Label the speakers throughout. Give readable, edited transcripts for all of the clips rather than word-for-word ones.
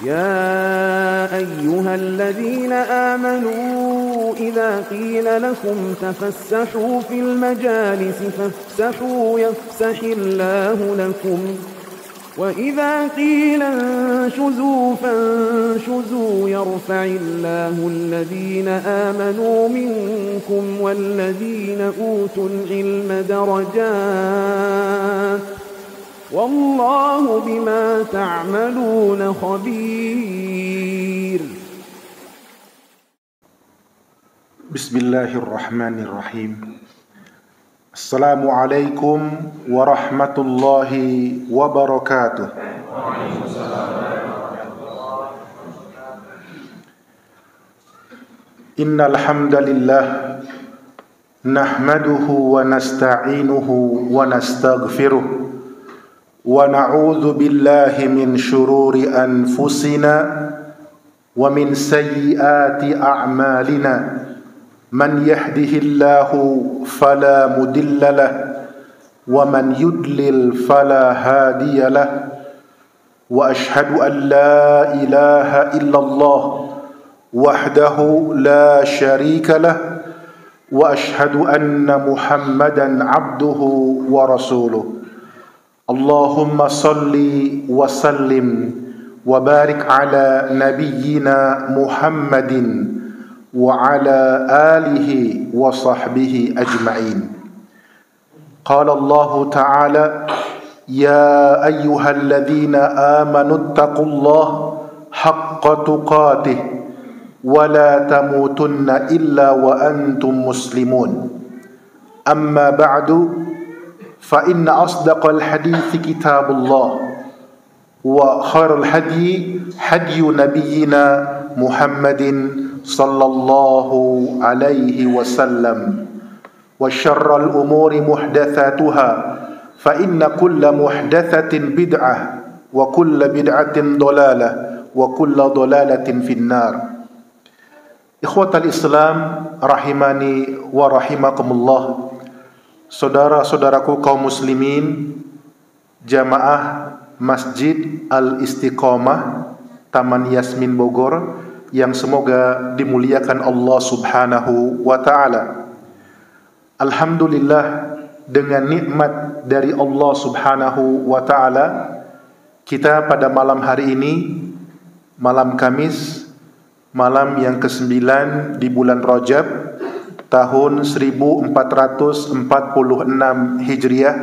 Speaker 1: يا أيها الذين آمنوا إذا قيل لكم تفسحوا في المجالس فافسحوا يفسح الله لكم وإذا قيل انشزوا فانشزوا يرفع الله الذين آمنوا منكم والذين أوتوا العلم درجات والله بما تعملون خبير.
Speaker 2: بسم الله الرحمن الرحيم. السلام عليكم ورحمة الله وبركاته. إن الحمد لله نحمده ونستعينه ونستغفره ونعوذ بالله من شرور أنفسنا ومن سيئات أعمالنا من يهده الله فلا مضل له ومن يضلل فلا هادي له وأشهد أن لا إله إلا الله وحده لا شريك له وأشهد أن محمدا عبده ورسوله. اللهم صل وسلم وبارك على نبينا محمد وعلى آله وصحبه أجمعين. قال الله تعالى: يا أيها الذين آمنوا اتقوا الله حق تقاته ولا تموتن إلا وأنتم مسلمون. أما بعد فإن أصدق الحديث كتاب الله وخير الهدي هدي نبينا محمد صلى الله عليه وسلم وشر الأمور محدثاتها فإن كل محدثة بدعة وكل بدعة ضلالة وكل ضلالة في النار. Ikhwatal Islam rahimani wa rahimakumullah. Saudara-saudaraku kaum muslimin, jamaah Masjid Al-Istiqomah Taman Yasmin Bogor yang semoga dimuliakan Allah Subhanahu wa ta'ala. Alhamdulillah, dengan nikmat dari Allah Subhanahu wa ta'ala, kita pada malam hari ini, malam Kamis, malam yang ke-9 di bulan Rajab tahun 1446 Hijriah,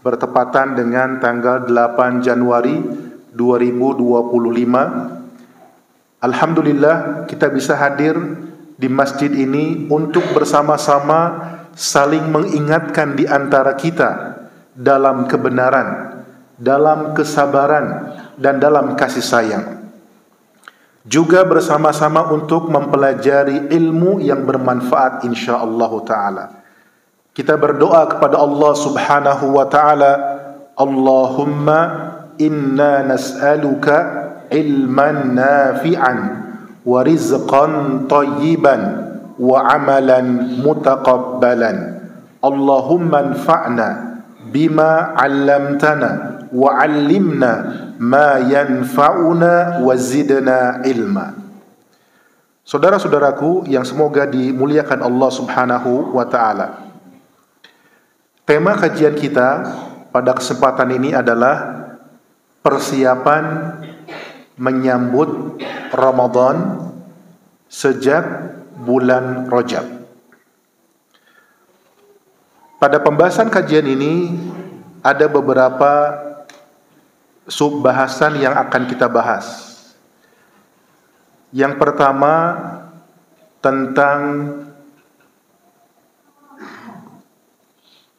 Speaker 2: bertepatan dengan tanggal 8 Januari 2025. Alhamdulillah, kita bisa hadir di masjid ini untuk bersama-sama saling mengingatkan di antara kita dalam kebenaran, dalam kesabaran, dan dalam kasih sayang. Juga bersama-sama untuk mempelajari ilmu yang bermanfaat insyaallah ta'ala. Kita berdoa kepada Allah Subhanahu wa ta'ala, Allahumma inna nas'aluka ilman nafi'an wa rizqan tayyiban wa amalan mutaqabbalan. Allahumma anfa'na bima 'allamtana wa 'allimna ma yanfa'una wa zidna ilma. Saudara-saudaraku yang semoga dimuliakan Allah Subhanahu wa ta'ala, tema kajian kita pada kesempatan ini adalah persiapan menyambut Ramadan sejak bulan Rajab. Pada pembahasan kajian ini ada beberapa subbahasan yang akan kita bahas. Yang pertama tentang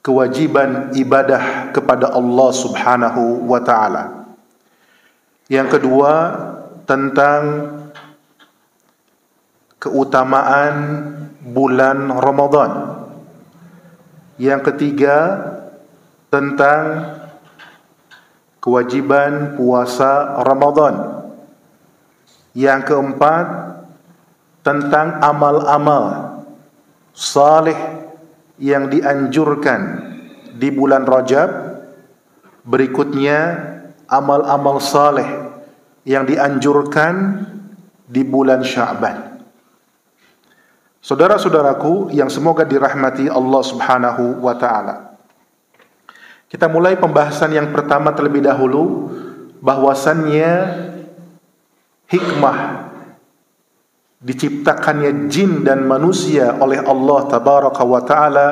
Speaker 2: kewajiban ibadah kepada Allah Subhanahu wa ta'ala. Yang kedua tentang keutamaan bulan Ramadan. Yang ketiga tentang kewajiban puasa Ramadan. Yang keempat tentang amal-amal saleh yang dianjurkan di bulan Rajab. Berikutnya amal-amal saleh yang dianjurkan di bulan Sya'ban. Saudara-saudaraku yang semoga dirahmati Allah Subhanahu wa taala. Kita mulai pembahasan yang pertama terlebih dahulu, bahwasannya hikmah diciptakannya jin dan manusia oleh Allah Tabaraka wa Ta'ala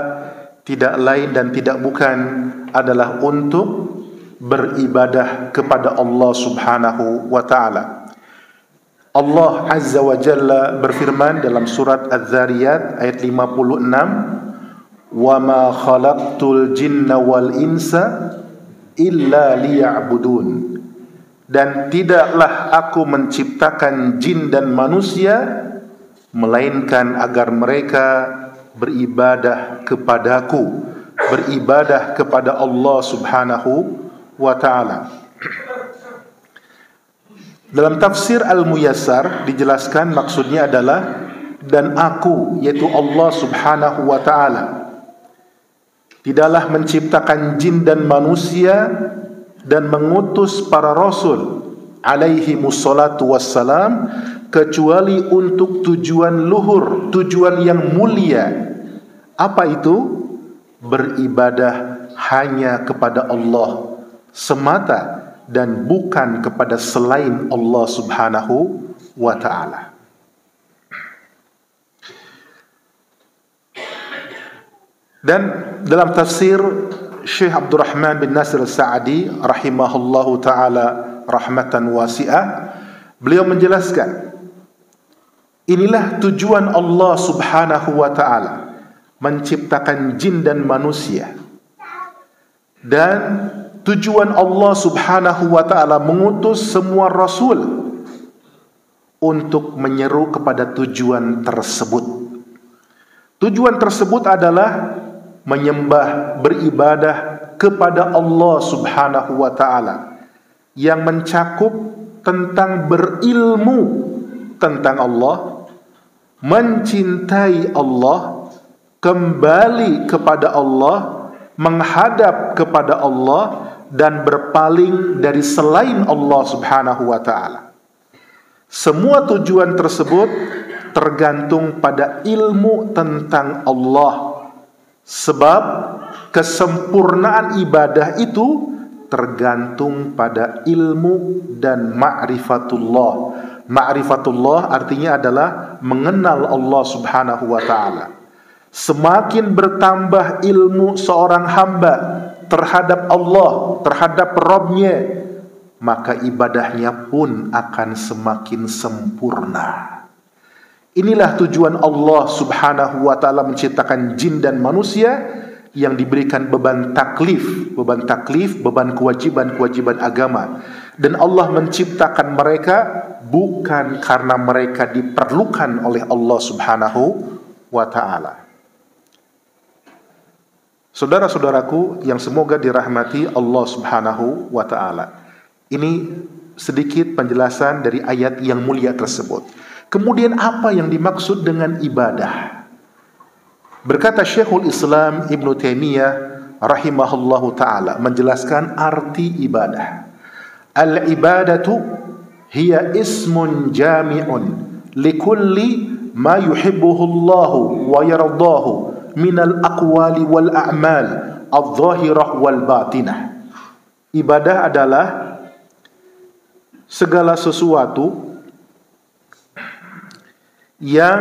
Speaker 2: tidak lain dan tidak bukan adalah untuk beribadah kepada Allah Subhanahu wa Ta'ala. Allah Azza wa Jalla berfirman dalam surat Az-Zariyat ayat 56, "Wa ma khalaqtul jinna wal insa illa liya'budun." Dan tidaklah aku menciptakan jin dan manusia melainkan agar mereka beribadah kepadaku, beribadah kepada Allah Subhanahu wa ta'ala. Dalam tafsir Al-Muyassar dijelaskan maksudnya adalah dan aku, yaitu Allah Subhanahu wa ta'ala, tidaklah menciptakan jin dan manusia dan mengutus para rasul alaihi mussalatu wassalam kecuali untuk tujuan luhur, tujuan yang mulia. Apa itu? Beribadah hanya kepada Allah semata dan bukan kepada selain Allah Subhanahu wa ta'ala. Dan dalam tafsir Syekh Abdurrahman bin Nasir As-Sa'di rahimahullahu ta'ala rahmatan wasi'ah, beliau menjelaskan, inilah tujuan Allah Subhanahu wa ta'ala menciptakan jin dan manusia, dan tujuan Allah Subhanahu wa ta'ala mengutus semua rasul untuk menyeru kepada tujuan tersebut. Tujuan tersebut adalah menyembah, beribadah kepada Allah Subhanahu wa ta'ala, yang mencakup tentang berilmu tentang Allah, mencintai Allah, kembali kepada Allah, menghadap kepada Allah, dan berpaling dari selain Allah Subhanahu wa ta'ala. Semua tujuan tersebut tergantung pada ilmu tentang Allah. Sebab kesempurnaan ibadah itu tergantung pada ilmu dan ma'rifatullah. Ma'rifatullah artinya adalah mengenal Allah Subhanahu wa ta'ala. Semakin bertambah ilmu seorang hamba terhadap Allah, terhadap Rabb-Nya, maka ibadahnya pun akan semakin sempurna. Inilah tujuan Allah Subhanahu wa ta'ala menciptakan jin dan manusia yang diberikan beban taklif, beban kewajiban agama. Dan Allah menciptakan mereka bukan karena mereka diperlukan oleh Allah Subhanahu wa ta'ala. Saudara-saudaraku yang semoga dirahmati Allah Subhanahu wa ta'ala, ini sedikit penjelasan dari ayat yang mulia tersebut. Kemudian apa yang dimaksud dengan ibadah? Berkata Syekhul Islam Ibn Taimiyah rahimahullahu ta'ala menjelaskan arti ibadah. Al-ibadatu hiya ismun jami'un likulli ma yuhibbuhu Allahu wa yardahu minal aqwali wal a'mal adh-dhahirah wal batinah. Ibadah adalah segala sesuatu yang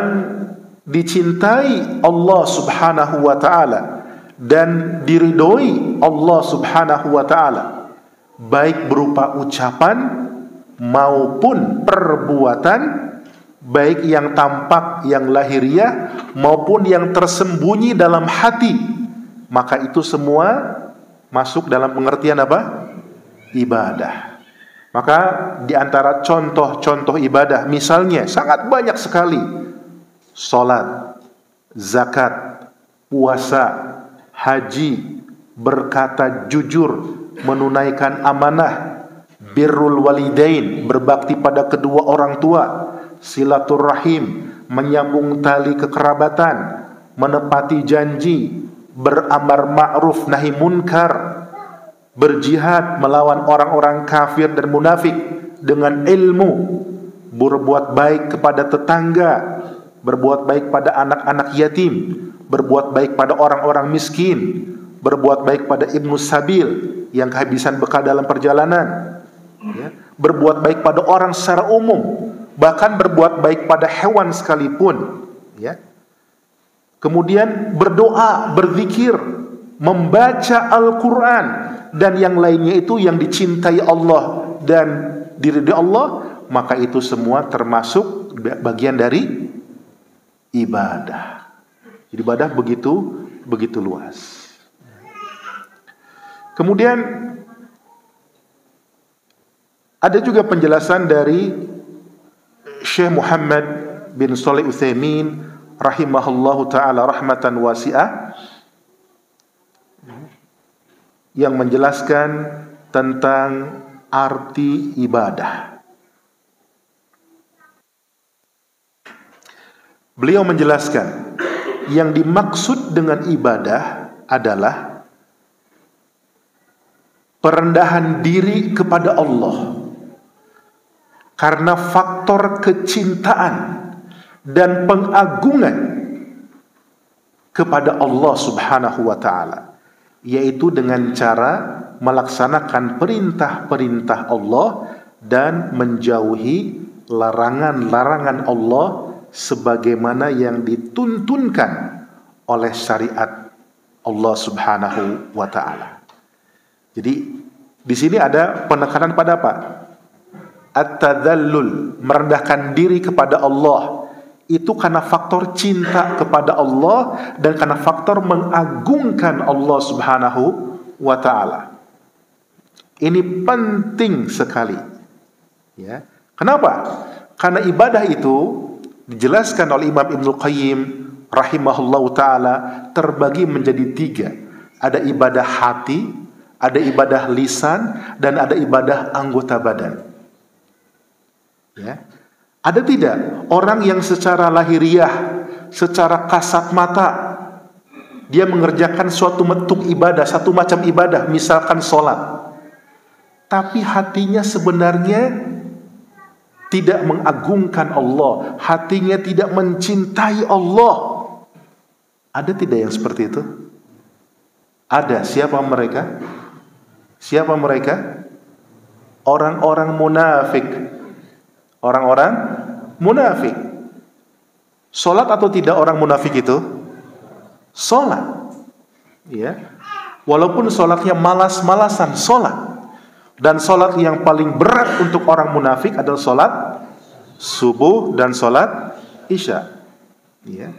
Speaker 2: dicintai Allah Subhanahu wa ta'ala dan diridhoi Allah Subhanahu wa ta'ala, baik berupa ucapan maupun perbuatan, baik yang tampak, yang lahiriah maupun yang tersembunyi dalam hati. Maka itu semua masuk dalam pengertian apa? Ibadah. Maka di antara contoh-contoh ibadah, misalnya sangat banyak sekali: salat, zakat, puasa, haji, berkata jujur, menunaikan amanah, birrul walidain, berbakti pada kedua orang tua, silaturrahim, menyambung tali kekerabatan, menepati janji, beramar ma'ruf nahi munkar, berjihad melawan orang-orang kafir dan munafik dengan ilmu, berbuat baik kepada tetangga, berbuat baik pada anak-anak yatim, berbuat baik pada orang-orang miskin, berbuat baik pada ibnu sabil yang kehabisan bekal dalam perjalanan, ya, berbuat baik pada orang secara umum, bahkan berbuat baik pada hewan sekalipun, ya. Kemudian berdoa, berzikir, membaca Al-Quran, dan yang lainnya itu yang dicintai Allah dan diridhai Allah, maka itu semua termasuk bagian dari ibadah. Jadi ibadah begitu luas. Kemudian ada juga penjelasan dari Syekh Muhammad bin Shalih Utsaimin rahimahullahu taala rahmatan wasi'ah, yang menjelaskan tentang arti ibadah. Beliau menjelaskan yang dimaksud dengan ibadah adalah perendahan diri kepada Allah karena faktor kecintaan dan pengagungan kepada Allah Subhanahu wa taala, yaitu dengan cara melaksanakan perintah-perintah Allah dan menjauhi larangan-larangan Allah sebagaimana yang dituntunkan oleh syariat Allah Subhanahu wa taala. Jadi di sini ada penekanan pada apa? At-tadallul, merendahkan diri kepada Allah. Itu karena faktor cinta kepada Allah dan karena faktor mengagungkan Allah Subhanahu wa taala. Ini penting sekali. Ya. Kenapa? Karena ibadah itu dijelaskan oleh Imam Ibnu Qayyim rahimahullahu taala terbagi menjadi 3. Ada ibadah hati, ada ibadah lisan, dan ada ibadah anggota badan. Ya. Ada tidak orang yang secara lahiriah, secara kasat mata, dia mengerjakan suatu bentuk ibadah, satu macam ibadah, misalkan sholat, tapi hatinya sebenarnya tidak mengagungkan Allah, hatinya tidak mencintai Allah? Ada tidak yang seperti itu? Ada. Siapa mereka? Siapa mereka? Orang-orang munafik. Orang-orang munafik. Salat atau tidak orang munafik itu? Salat. Ya. Walaupun salatnya malas-malasan, salat. Dan salat yang paling berat untuk orang munafik adalah salat subuh dan salat isya. Ya.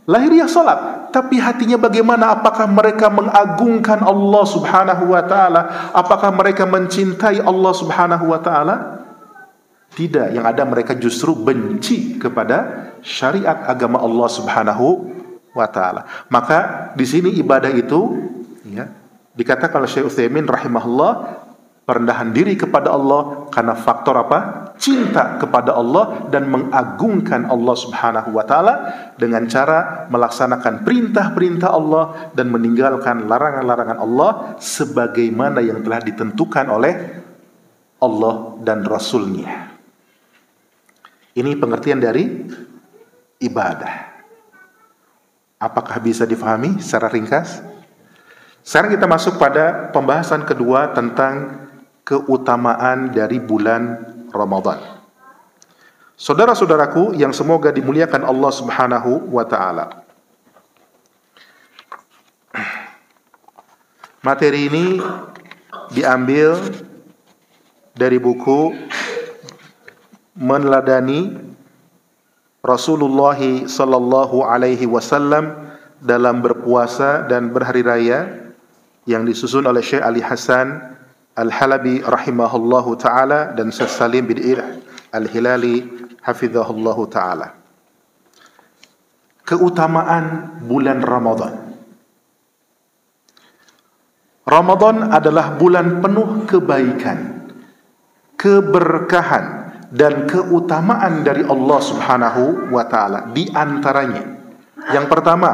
Speaker 2: Lahiriah salat, tapi hatinya bagaimana? Apakah mereka mengagungkan Allah Subhanahu wa taala? Apakah mereka mencintai Allah Subhanahu wa taala? Tidak, yang ada mereka justru benci kepada syariat agama Allah Subhanahu wa taala. Maka di sini ibadah itu, ya, dikatakan oleh Syekh Utsaimin rahimahullah, perendahan diri kepada Allah karena faktor apa? Cinta kepada Allah dan mengagungkan Allah Subhanahu wa taala dengan cara melaksanakan perintah-perintah Allah dan meninggalkan larangan-larangan Allah sebagaimana yang telah ditentukan oleh Allah dan Rasul-Nya. Ini pengertian dari ibadah. Apakah bisa difahami secara ringkas? Sekarang kita masuk pada pembahasan kedua tentang keutamaan dari bulan Ramadan. Saudara-saudaraku yang semoga dimuliakan Allah Subhanahu wa taala. Materi ini diambil dari buku Meneladani Rasulullah sallallahu alaihi wasallam dalam berpuasa dan berhari raya, yang disusun oleh Syekh Ali Hasan Al-Halabi rahimahullahu taala dan Syekh Salim bin Al-Hilali hafizahullahu taala. Keutamaan bulan Ramadan. Ramadan adalah bulan penuh kebaikan, keberkahan dan keutamaan dari Allah Subhanahu wa taala. Di antaranya, yang pertama,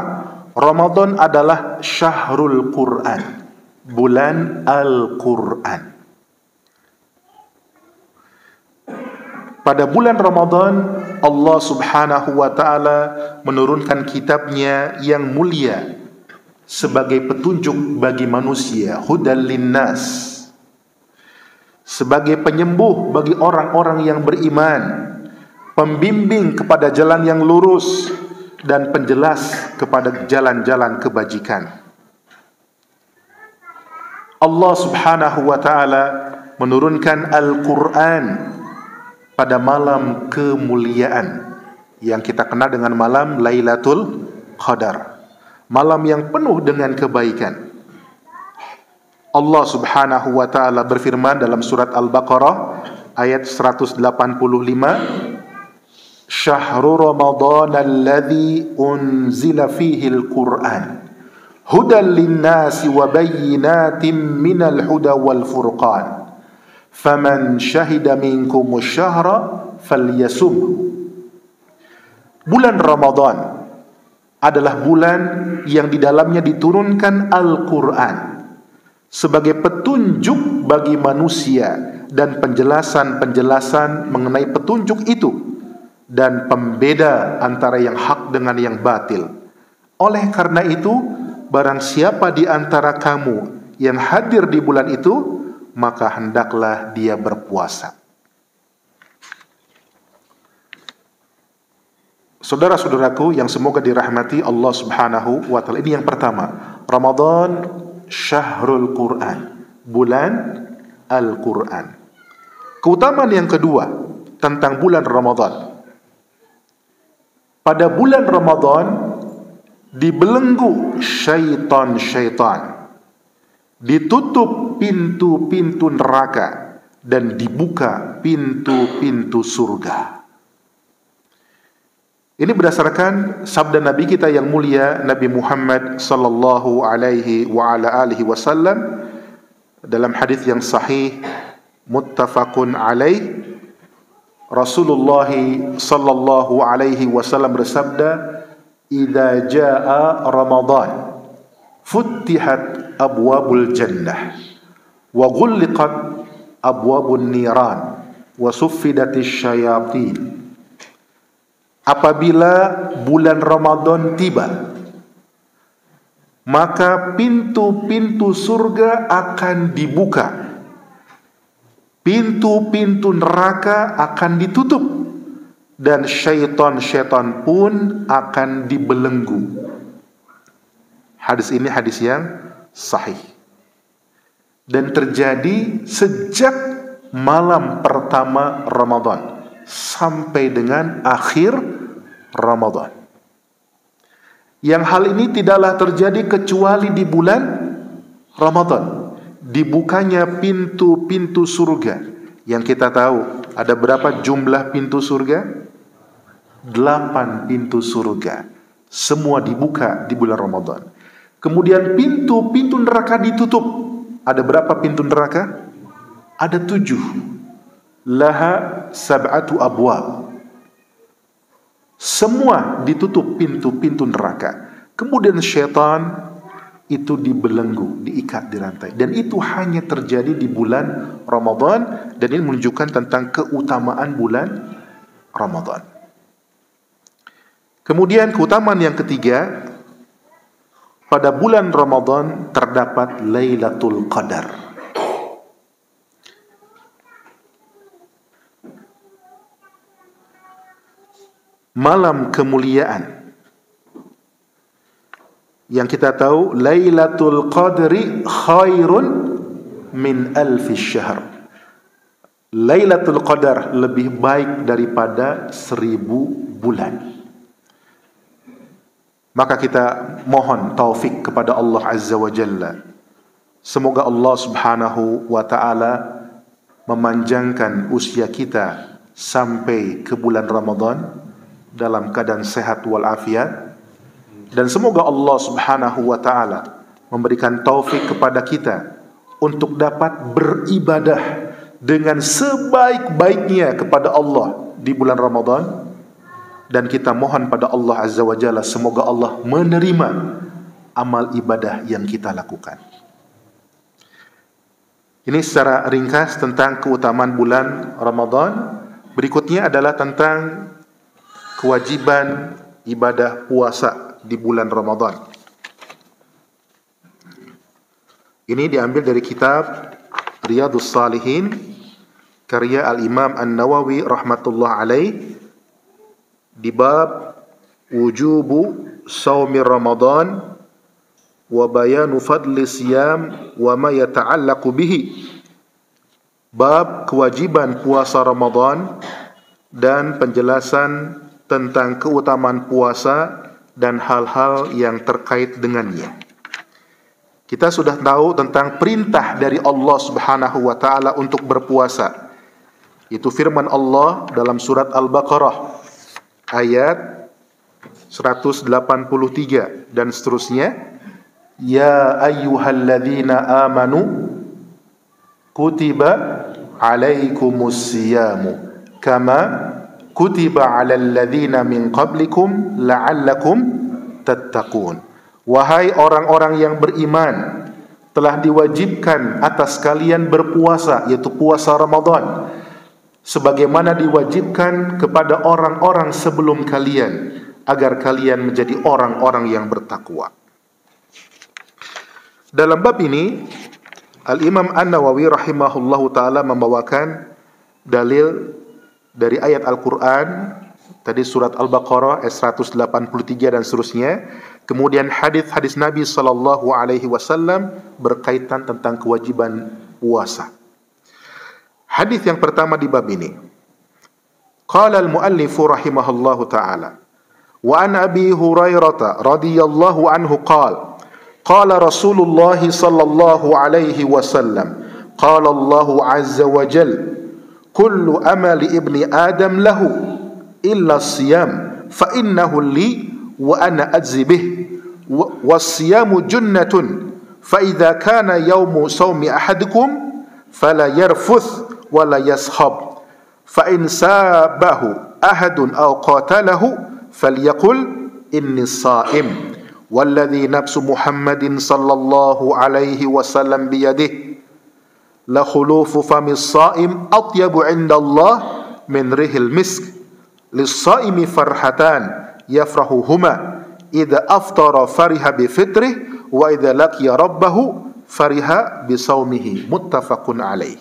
Speaker 2: Ramadan adalah syahrul Quran, bulan Al-Quran. Pada bulan Ramadan, Allah Subhanahu wa ta'ala menurunkan kitabnya yang mulia sebagai petunjuk bagi manusia, hudal linnas, sebagai penyembuh bagi orang-orang yang beriman, pembimbing kepada jalan yang lurus, dan penjelas kepada jalan-jalan kebajikan. Allah Subhanahu wa ta'ala menurunkan Al-Quran pada malam kemuliaan yang kita kenal dengan malam Lailatul Qadar, malam yang penuh dengan kebaikan. Allah Subhanahu wa ta'ala berfirman dalam surat Al-Baqarah ayat 185, Syahrul Ramadan alladhi unzila fihi al-Quran hudan linnasi wa bayyinatin minal huda wal furqan faman syahida minkumus syahra falyasumhu. Bulan Ramadan adalah bulan yang di dalamnya diturunkan Al-Quran sebagai petunjuk bagi manusia dan penjelasan-penjelasan mengenai petunjuk itu dan pembeda antara yang hak dengan yang batil. Oleh karena itu, barang siapa di antara kamu yang hadir di bulan itu, maka hendaklah dia berpuasa. Saudara-saudaraku yang semoga dirahmati Allah Subhanahu wa ta'ala, ini yang pertama, Ramadan Syahrul Quran, bulan Al-Quran. Keutamaan yang kedua tentang bulan Ramadan. Pada bulan Ramadan dibelenggu syaitan-syaitan, ditutup pintu-pintu neraka dan dibuka pintu-pintu surga. Ini berdasarkan sabda Nabi kita yang mulia Nabi Muhammad sallallahu alaihi wa ala alihi wasallam dalam hadis yang sahih muttafaqun alaih. Rasulullah sallallahu alaihi wasallam bersabda, "Idza jaa Ramadan, futtihat abwabul jannah wa ghulliqat abwabun niran wa suffidatisy syayatin." Apabila bulan Ramadan tiba, maka pintu-pintu surga akan dibuka, pintu-pintu neraka akan ditutup, dan syaitan-syaitan pun akan dibelenggu. Hadis ini hadis yang sahih dan terjadi sejak malam pertama Ramadan sampai dengan akhir Ramadan. Yang hal ini tidaklah terjadi kecuali di bulan Ramadan, dibukanya pintu-pintu surga. Yang kita tahu ada berapa jumlah pintu surga? 8 pintu surga. Semua dibuka di bulan Ramadan. Kemudian pintu-pintu neraka ditutup. Ada berapa pintu neraka? Ada 7. Laha sab'atu abwab. Semua ditutup pintu-pintu neraka. Kemudian syaitan itu dibelenggu, diikat di rantai. Dan itu hanya terjadi di bulan Ramadan. Dan ini menunjukkan tentang keutamaan bulan Ramadan. Kemudian keutamaan yang ketiga, pada bulan Ramadan terdapat Lailatul Qadar. Malam kemuliaan yang kita tahu Lailatul Qadri khairun min alfi syahr. Lailatul Qadar lebih baik daripada 1000 bulan. Maka kita mohon taufik kepada Allah Azza wa Jalla. Semoga Allah Subhanahu wa ta'ala memanjangkan usia kita sampai ke bulan Ramadan dalam keadaan sehat walafiat, dan semoga Allah Subhanahu wa ta'ala memberikan taufik kepada kita untuk dapat beribadah dengan sebaik-baiknya kepada Allah di bulan Ramadan. Dan kita mohon pada Allah Azza wa Jalla, semoga Allah menerima amal ibadah yang kita lakukan. Ini secara ringkas tentang keutamaan bulan Ramadan. Berikutnya adalah tentang kewajiban ibadah puasa di bulan Ramadan. Ini diambil dari kitab Riyadhus Shalihin karya Al-Imam An-Nawawi rahmatullah alaih di bab wujubu shaumi Ramadan wa bayanu fadli siyam wa ma yata'allaqu bihi. Bab kewajiban puasa Ramadan dan penjelasan tentang keutamaan puasa dan hal-hal yang terkait dengannya. Kita sudah tahu tentang perintah dari Allah Subhanahu wa taala untuk berpuasa. Itu firman Allah dalam surat Al-Baqarah ayat 183 dan seterusnya. Ya ayyuhalladzina amanu kutiba alaikumus siyamu kama kutiba alal ladzina min qablikum la'allakum tattaqun. Wahai orang-orang yang beriman, telah diwajibkan atas kalian berpuasa, yaitu puasa Ramadan, sebagaimana diwajibkan kepada orang-orang sebelum kalian, agar kalian menjadi orang-orang yang bertakwa. Dalam bab ini, Al-Imam An-Nawawi rahimahullahu ta'ala membawakan dalil dari ayat Al-Quran, tadi surat Al-Baqarah ayat 183 dan seterusnya. Kemudian hadis-hadis Nabi sallallahu alaihi wasallam berkaitan tentang kewajiban puasa. Hadis yang pertama di bab ini. Qala al-muallif rahimahullahu taala, wa an Abi Hurairah radhiyallahu anhu qala, qala Rasulullah sallallahu alaihi wasallam, qala Allah azza wa jalla, kullu amali ibni Adam lahu illa siyam fa innahu li wa ana ajzi bih was-siyamu junnatun fa idza kana yawmu sawmi ahadikum fala yarfuth wa la yashab fa in sabahu ahadun aw qatalahu falyaqul inni sha'im walladhi nafsu Muhammadin sallallahu alaihi wasallam biyadihi la khulufu famis sha'im atyabu 'inda Allah min rihil misk lis-sha'imi farhatan yafrahuhuma idza aftara fariha bi fitrih wa idza laqiya rabbahu fariha bi saumihi. Muttafaqun alaih.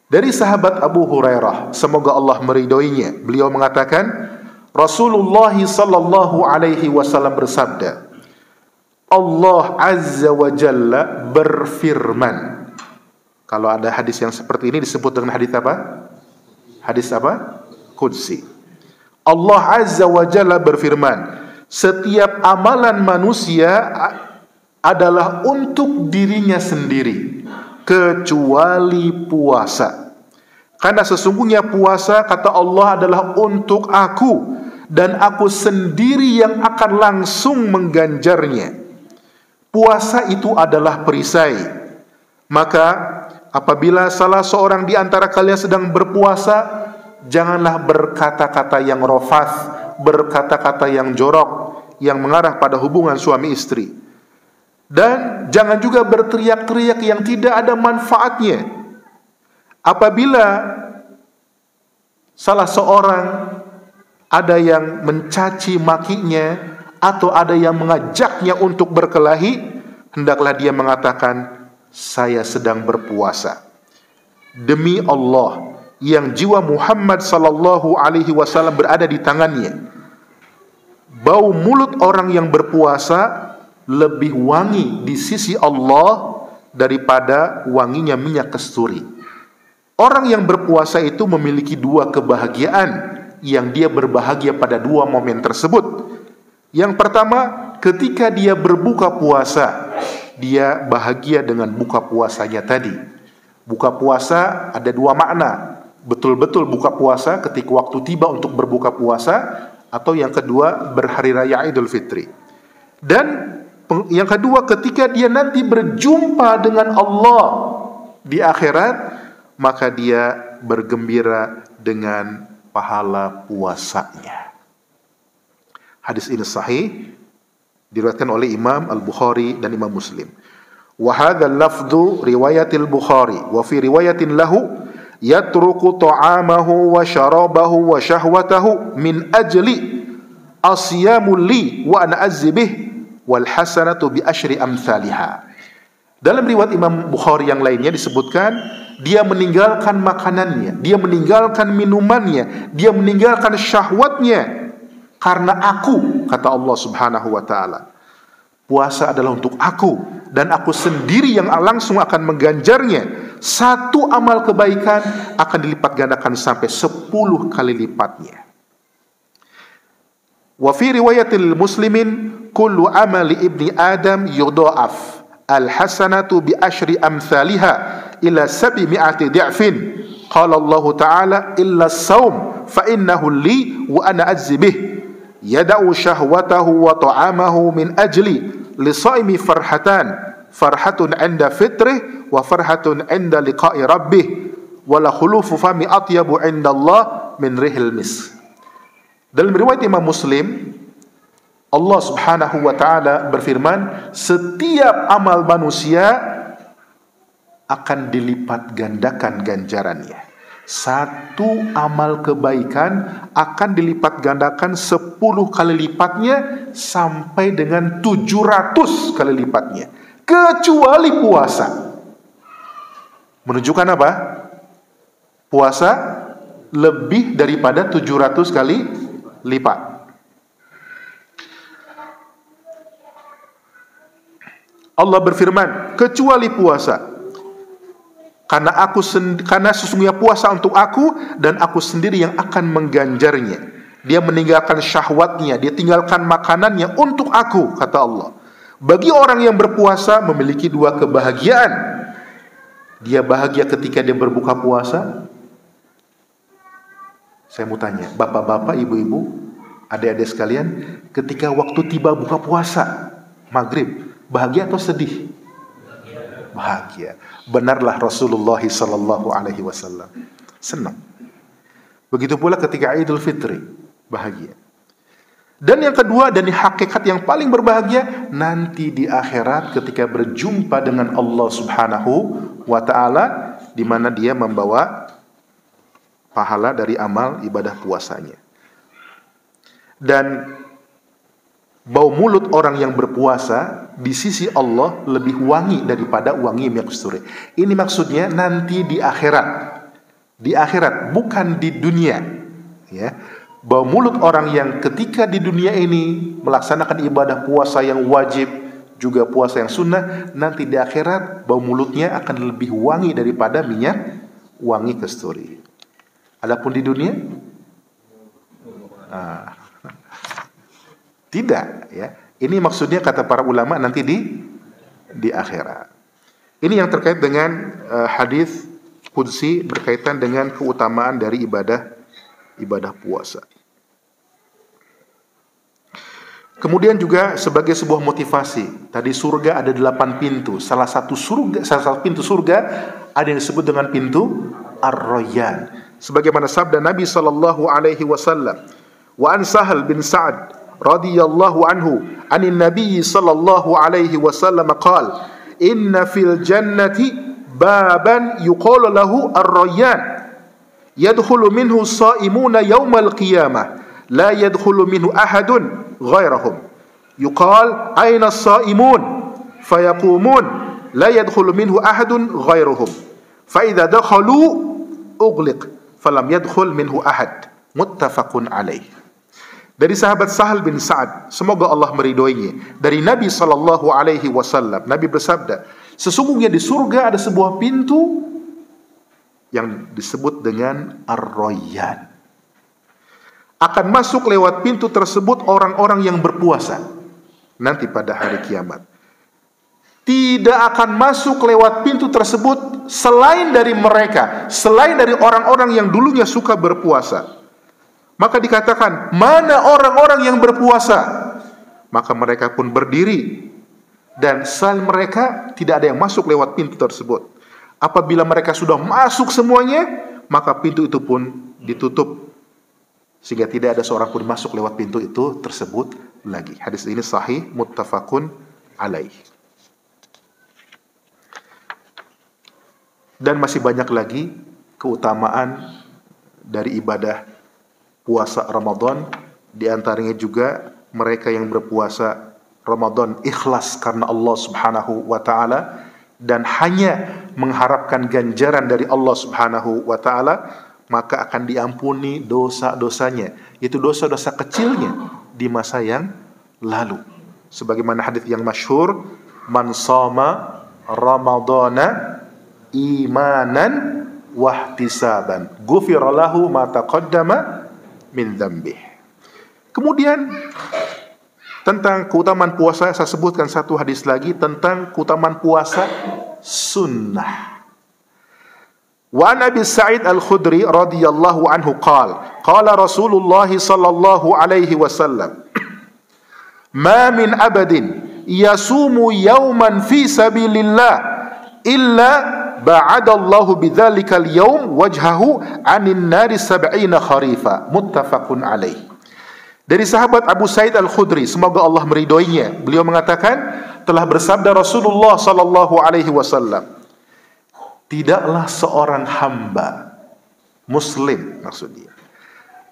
Speaker 2: Dari sahabat Abu Hurairah, semoga Allah meridhoinya, beliau mengatakan Rasulullah sallallahu alaihi wasallam bersabda, Allah azza wa jalla berfirman. Kalau ada hadis yang seperti ini disebut dengan hadis apa? Hadis apa? Qudsi. Allah azza wa jalla berfirman, setiap amalan manusia adalah untuk dirinya sendiri kecuali puasa. Karena sesungguhnya puasa, kata Allah, adalah untuk aku dan aku sendiri yang akan langsung mengganjarnya. Puasa itu adalah perisai. Maka apabila salah seorang di antara kalian sedang berpuasa, janganlah berkata-kata yang rofath, berkata-kata yang jorok, yang mengarah pada hubungan suami istri. Dan jangan juga berteriak-teriak yang tidak ada manfaatnya. Apabila salah seorang ada yang mencaci makinya atau ada yang mengajaknya untuk berkelahi, hendaklah dia mengatakan, saya sedang berpuasa. Demi Allah yang jiwa Muhammad sallallahu alaihi wasallam berada di tangannya, bau mulut orang yang berpuasa lebih wangi di sisi Allah daripada wanginya minyak kasturi. Orang yang berpuasa itu memiliki dua kebahagiaan, yang dia berbahagia pada dua momen tersebut. Yang pertama, ketika dia berbuka puasa, dia bahagia dengan buka puasanya tadi. Buka puasa ada dua makna. Betul-betul buka puasa ketika waktu tiba untuk berbuka puasa, atau yang kedua berhari raya Idul Fitri. Dan yang kedua, ketika dia nanti berjumpa dengan Allah di akhirat, maka dia bergembira dengan pahala puasanya. Hadis ini sahih, diriwayatkan oleh Imam Al-Bukhari dan Imam Muslim. Wa hadzal lafdhu riwayatil Bukhari wa fi riwayatin lahu yatruku ta'amahu wa syarabahu wa syahwatahu min ajli asyamul li wa ana azbih wal hasanatu bi asyri amsalihha. Dalam riwayat Imam Bukhari yang lainnya disebutkan dia meninggalkan makanannya, dia meninggalkan minumannya, dia meninggalkan syahwatnya karena aku, kata Allah Subhanahu wa taala. Puasa adalah untuk aku dan aku sendiri yang langsung akan mengganjarnya. Satu amal kebaikan akan dilipat gandakan sampai 10 kali lipatnya. Wa fi riwayatil muslimin kullu amali ibni adam yudha'af al-hasanatu bi asyri amsalha ila 700 di'fin. Qala Allah Ta'ala illa as-saum fa innahu li wa ana ajzi bih. Yada'u syahwatahu wa ta'amahu min ajli lisaimi farhatun 'inda fitrih wa farhatun 'inda liqa'i rabbih wa la khulufu fami atyabu 'inda Allah min rihil misk. Dalam riwayat Imam Muslim, Allah Subhanahu wa taala berfirman, setiap amal manusia akan dilipat gandakan ganjarannya. Satu amal kebaikan akan dilipat gandakan 10 kali lipatnya sampai dengan 700 kali lipatnya. Kecuali puasa. Menunjukkan apa? Puasa lebih daripada 700 kali lipat. Allah berfirman, kecuali puasa. Karena sesungguhnya puasa untuk aku dan aku sendiri yang akan mengganjarnya. Dia meninggalkan syahwatnya, dia tinggalkan makanannya untuk aku, kata Allah. Bagi orang yang berpuasa memiliki 2 kebahagiaan. Dia bahagia ketika dia berbuka puasa. Saya mau tanya, bapak-bapak, ibu-ibu, adik-adik sekalian, ketika waktu tiba buka puasa maghrib, bahagia atau sedih? Bahagia. Benarlah Rasulullah sallallahu alaihi wasallam senang. Begitu pula ketika Idul Fitri, bahagia. Dan yang kedua, dan hakikat yang paling berbahagia nanti di akhirat ketika berjumpa dengan Allah Subhanahu wa taala, di mana dia membawa pahala dari amal ibadah puasanya. Dan bau mulut orang yang berpuasa di sisi Allah lebih wangi daripada wangi minyak kasturi. Ini maksudnya nanti di akhirat. Di akhirat, bukan di dunia. Ya. Bau mulut orang yang ketika di dunia ini melaksanakan ibadah puasa yang wajib, juga puasa yang sunnah, nanti di akhirat bau mulutnya akan lebih wangi daripada minyak wangi kasturi. Adapun di dunia, tidak, ya. Ini maksudnya kata para ulama nanti di akhirat. Ini yang terkait dengan hadis qudsi berkaitan dengan keutamaan dari ibadah puasa. Kemudian juga sebagai sebuah motivasi, tadi surga ada 8 pintu. Salah satu pintu surga ada yang disebut dengan pintu Ar-Rayyan. Sebagaimana sabda Nabi sallallahu alaihi wasallam, wa an Sahal bin Sa'ad radhiyallahu anhu anin Nabi sallallahu alaihi wasallam qala inna fil jannati baban yuqalu lahu Ar-Rayyan yadkhulu minhu as-sa'imuna yawmal qiyamah la yadkhulu minhu ahadun ghairahum yuqal aina as-sa'imun fayaqumun la yadkhulu minhu ahadun ghairuhum fa idza dakhalu ughliq falam yadkhul minhu ahad. Muttafaqun alaih. Dari sahabat Sahal bin Sa'ad, semoga Allah meridhoinya, dari Nabi sallallahu alaihi wasallam, Nabi bersabda, sesungguhnya di surga ada sebuah pintu yang disebut dengan Ar-Rayyan. Akan masuk lewat pintu tersebut orang-orang yang berpuasa nanti pada hari kiamat. Tidak akan masuk lewat pintu tersebut selain dari mereka, selain dari orang-orang yang dulunya suka berpuasa. Maka dikatakan, mana orang-orang yang berpuasa? Maka mereka pun berdiri, dan selain mereka tidak ada yang masuk lewat pintu tersebut. Apabila mereka sudah masuk semuanya, maka pintu itu pun ditutup, sehingga tidak ada seorang pun masuk lewat pintu itu tersebut lagi. Hadis ini sahih, muttafaqun alaih. Dan masih banyak lagi keutamaan dari ibadah puasa Ramadan. Di antaranya juga mereka yang berpuasa Ramadan ikhlas karena Allah Subhanahu wa taala dan hanya mengharapkan ganjaran dari Allah Subhanahu wa taala, maka akan diampuni dosa-dosanya, yaitu dosa-dosa kecilnya di masa yang lalu. Sebagaimana hadis yang masyhur, man shoma ramadhana imanan wahtisaban ghufira lahu ma taqaddama min dzambih. Kemudian tentang keutamaan puasa, saya sebutkan satu hadis lagi tentang keutamaan puasa sunnah. Wa an Abi Sa'id Al-Khudri radhiyallahu anhu qala Rasulullah sallallahu alaihi wasallam, ma min abadin yasumu yawman fi sabilillah illa ba'adallahu bidzalikal yawm wajhahu 'anil nari 70 kharifa. Muttafaqun alaih. Dari sahabat Abu Sa'id Al-Khudri, semoga Allah meridhoinya, beliau mengatakan, telah bersabda Rasulullah sallallahu alaihi wasallam, tidaklah seorang hamba muslim, maksudnya,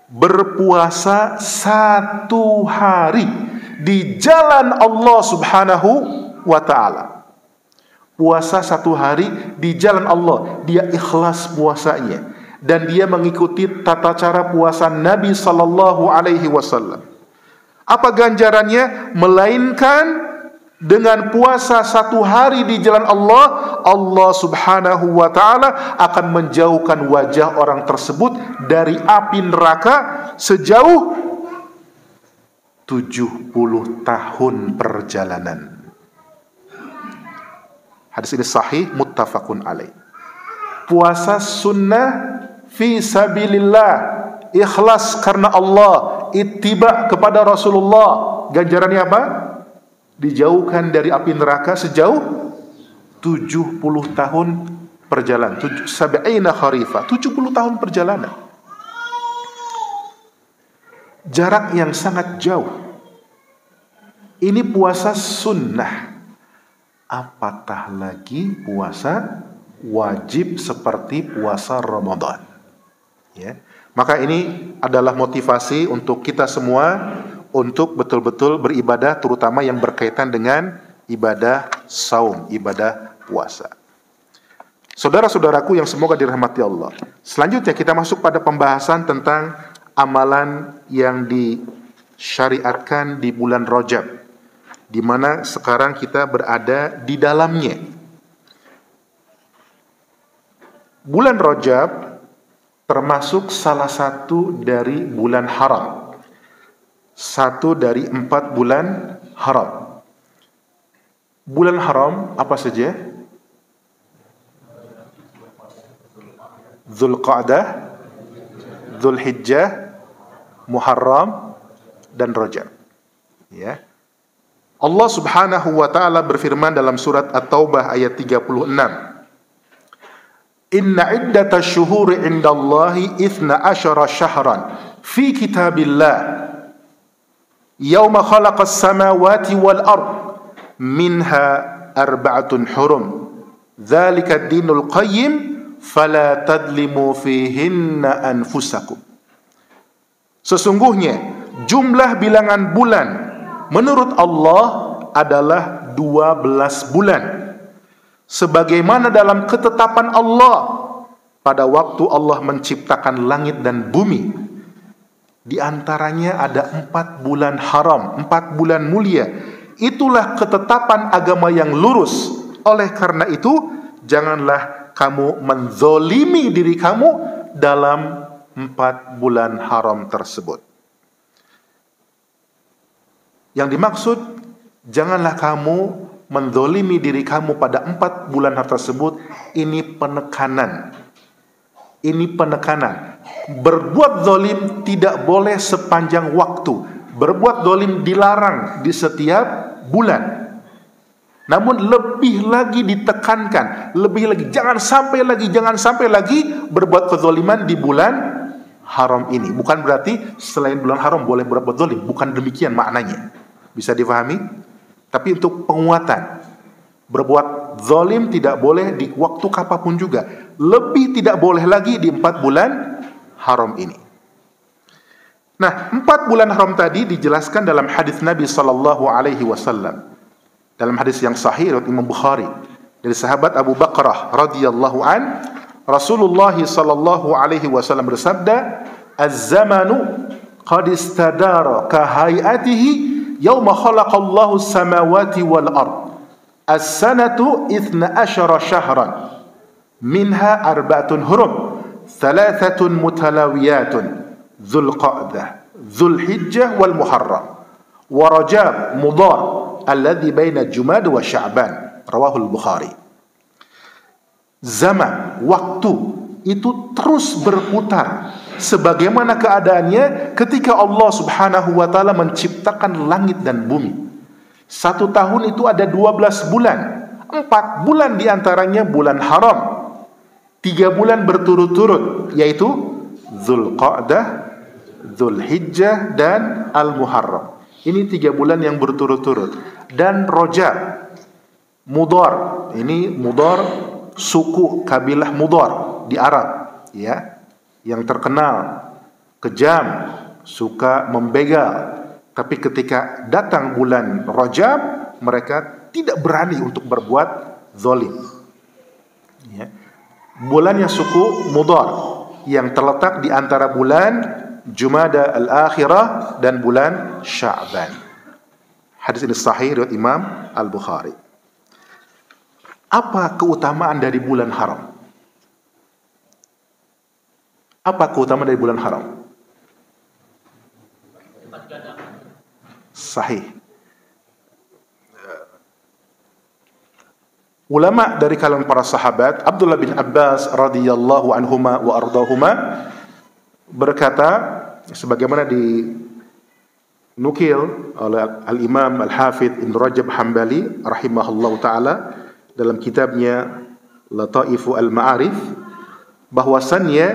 Speaker 2: berpuasa satu hari di jalan Allah Subhanahu wa ta'ala. Puasa satu hari di jalan Allah, dia ikhlas puasanya dan dia mengikuti tata cara puasa Nabi sallallahu alaihi wasallam. Apa ganjarannya? Melainkan dengan puasa satu hari di jalan Allah, Allah Subhanahu wa ta'ala akan menjauhkan wajah orang tersebut dari api neraka sejauh 70 tahun perjalanan. Hadis ini sahih, muttafaqun alaih. Puasa sunnah fi sabilillah, ikhlas karena Allah, ittiba kepada Rasulullah. Ganjarannya apa? Dijauhkan dari api neraka sejauh 70 tahun perjalanan. 70 kharifah, 70 tahun perjalanan. Jarak yang sangat jauh. Ini puasa sunnah. Apatah lagi puasa wajib seperti puasa Ramadan. Ya. Maka ini adalah motivasi untuk kita semua untuk betul-betul beribadah, terutama yang berkaitan dengan ibadah saum, ibadah puasa. Saudara-saudaraku yang semoga dirahmati Allah. Selanjutnya kita masuk pada pembahasan tentang amalan yang disyariatkan di bulan Rajab, di mana sekarang kita berada di dalamnya. Bulan Rajab termasuk salah satu dari bulan haram. Satu dari 4 bulan haram. Bulan haram apa saja? Dzulqa'dah, Dzulhijjah, Muharram, dan Rajab. Ya. Allah Subhanahu wa taala berfirman dalam surat At-Taubah ayat 36. Inna iddatash syuhuri 'indallahi 12 syahran fi kitabillah yauma khalaqas samawati wal ard minha arba'atun hurum dzalika ad-dinul qayyim fala tadlimu fihinna anfusakum. Sesungguhnya jumlah bilangan bulan menurut Allah adalah 12 bulan, sebagaimana dalam ketetapan Allah pada waktu Allah menciptakan langit dan bumi. Di antaranya ada 4 bulan haram, 4 bulan mulia. Itulah ketetapan agama yang lurus. Oleh karena itu, janganlah kamu menzolimi diri kamu dalam 4 bulan haram tersebut. Yang dimaksud, janganlah kamu menzolimi diri kamu pada 4 bulan tersebut. Ini penekanan. Ini penekanan. Berbuat zalim tidak boleh sepanjang waktu. Berbuat zalim dilarang di setiap bulan. Namun lebih lagi ditekankan, lebih lagi jangan sampai lagi berbuat kezaliman di bulan haram ini. Bukan berarti selain bulan haram boleh berbuat zalim, bukan demikian maknanya. Bisa difahami? Tapi untuk penguatan, berbuat berbuat zalim tidak boleh di waktu kapanpun juga. Lebih tidak boleh lagi di 4 bulan haram ini. Nah, 4 bulan haram tadi dijelaskan dalam hadis Nabi sallallahu alaihi wasallam. Dalam hadis yang sahih riwayat Imam Bukhari dari sahabat Abu Bakrah radhiyallahu an, Rasulullah sallallahu alaihi wasallam bersabda, "Az-zamanu qad istadara ka hayatihi yauma khalaqallahu as-samawati wal ard. As-sanatu 12 syahran. Minha arba'atun hurum, thalathatun mutalawiyatun, Dzulqa'dah, Dzulhijjah wal Muharram, wa Rajab Mudhar alladhi baina Jumada wa Sya'ban." Rawahul Bukhari. Zaman, waktu itu terus berputar sebagaimana keadaannya ketika Allah Subhanahu wa taala menciptakan langit dan bumi. 1 tahun itu ada 12 bulan. 4 bulan diantaranya bulan haram. 3 bulan berturut-turut, yaitu Dzulqa'dah, Dzulhijjah dan Al-Muharram. Ini 3 bulan yang berturut-turut. Dan Rajab, Mudhar. Ini Mudhar suku kabilah Mudhar di Arab, ya, yang terkenal kejam, suka membegal. Tapi ketika datang bulan Rajab, mereka tidak berani untuk berbuat zalim. Ya. Bulannya suku Mudhar yang terletak di antara bulan Jumada al-Akhirah dan bulan Sya'ban. Hadis ini sahih riwayat Imam Al-Bukhari. Apa keutamaan dari bulan haram? Apa keutamaan dari bulan haram? Sahih. Ulama dari kalangan para sahabat, Abdullah bin Abbas radhiyallahu anhuma wa ardahuma, berkata sebagaimana dinukil oleh Al-Imam Al-Hafidh Ibn Rajab Hambali rahimahullahu taala dalam kitabnya Lataifu Al-Ma'arif, bahwasannya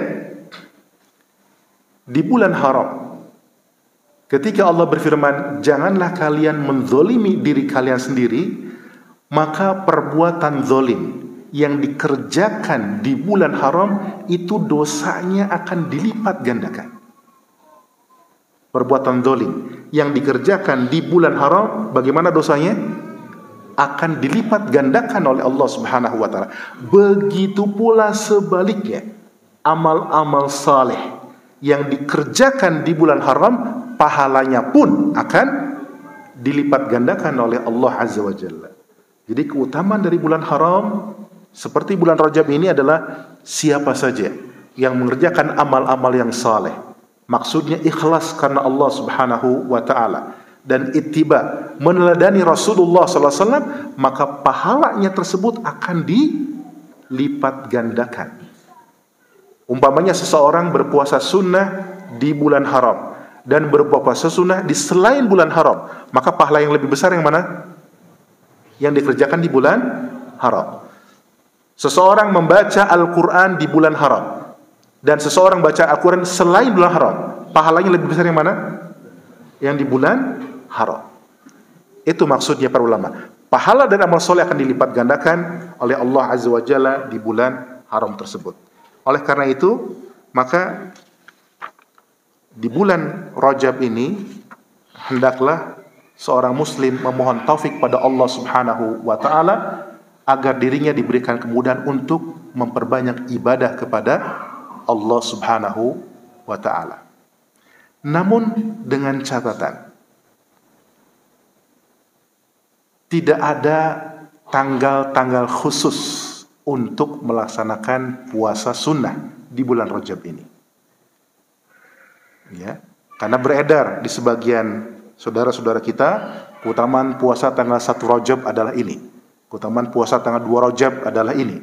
Speaker 2: di bulan haram ketika Allah berfirman, "Janganlah kalian menzolimi diri kalian sendiri," maka perbuatan zalim yang dikerjakan di bulan haram itu dosanya akan dilipat gandakan. Perbuatan zalim yang dikerjakan di bulan haram, bagaimana dosanya? Akan dilipat gandakan oleh Allah Subhanahu wa taala. Begitu pula sebaliknya, amal-amal saleh yang dikerjakan di bulan haram, pahalanya pun akan dilipat gandakan oleh Allah Azza wa Jalla. Jadi keutamaan dari bulan haram seperti bulan Rajab ini adalah siapa saja yang mengerjakan amal-amal yang saleh, maksudnya ikhlas karena Allah Subhanahu wa taala, dan ittiba, meneladani Rasulullah SAW, maka pahalanya tersebut akan dilipat gandakan. Umpamanya seseorang berpuasa sunnah di bulan haram dan berpuasa sunnah di selain bulan haram, maka pahala yang lebih besar yang mana? Yang dikerjakan di bulan haram. Seseorang membaca Al-Quran di bulan haram dan seseorang baca Al-Quran selain bulan haram, pahalanya lebih besar yang mana? Yang di bulan haram. Itu maksudnya para ulama. Pahala dan amal soleh akan dilipat gandakan oleh Allah Azza wa Jalla di bulan haram tersebut. Oleh karena itu, maka di bulan Rajab ini hendaklah seorang muslim memohon taufik pada Allah Subhanahu wa taala agar dirinya diberikan kemudahan untuk memperbanyak ibadah kepada Allah Subhanahu wa taala. Namun dengan catatan, tidak ada tanggal-tanggal khusus untuk melaksanakan puasa sunnah di bulan Rajab ini. Ya, karena beredar di sebagian saudara-saudara kita, keutamaan puasa tanggal 1 Rajab adalah ini. Keutamaan puasa tanggal 2 Rajab adalah ini.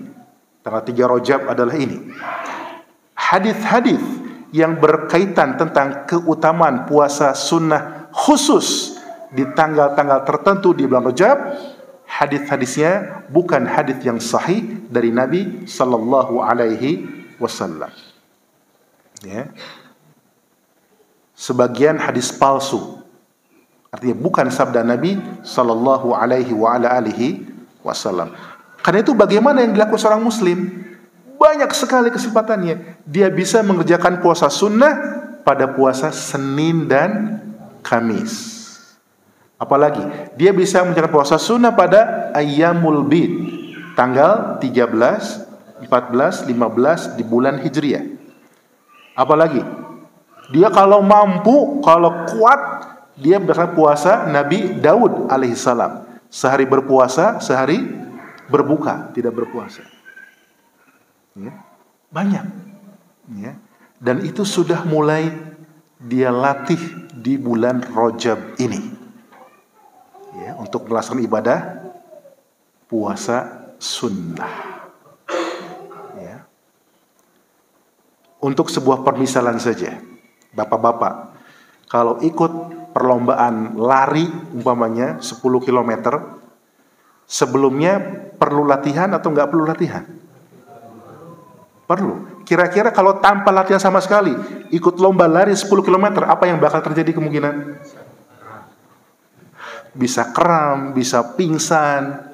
Speaker 2: Tanggal 3 Rajab adalah ini. Hadis-hadis yang berkaitan tentang keutamaan puasa sunnah khusus di tanggal-tanggal tertentu di bulan Rajab, hadis-hadisnya bukan hadis yang sahih dari Nabi sallallahu alaihi wasallam. Ya. Sebagian hadis palsu. Artinya bukan sabda Nabi sallallahu alaihi wa ala alihi wasallam. Karena itu bagaimana yang dilakukan seorang muslim? Banyak sekali kesempatannya. Dia bisa mengerjakan puasa sunnah pada puasa Senin dan Kamis. Apalagi dia bisa mengerjakan puasa sunnah pada Ayyamul Bid, tanggal 13, 14, 15 di bulan Hijriah. Apalagi dia kalau mampu, kalau kuat, dia berdasarkan puasa Nabi Daud alaihissalam. Sehari berpuasa, sehari berbuka, tidak berpuasa. Ya, banyak. Ya. Dan itu sudah mulai dia latih di bulan Rajab ini. Ya, untuk melaksanakan ibadah puasa sunnah. Ya. Untuk sebuah permisalan saja, bapak-bapak, kalau ikut perlombaan lari umpamanya 10 km, sebelumnya perlu latihan atau nggak perlu latihan? Perlu. Kira-kira kalau tanpa latihan sama sekali, ikut lomba lari 10 km, apa yang bakal terjadi kemungkinan? Bisa kram, bisa pingsan.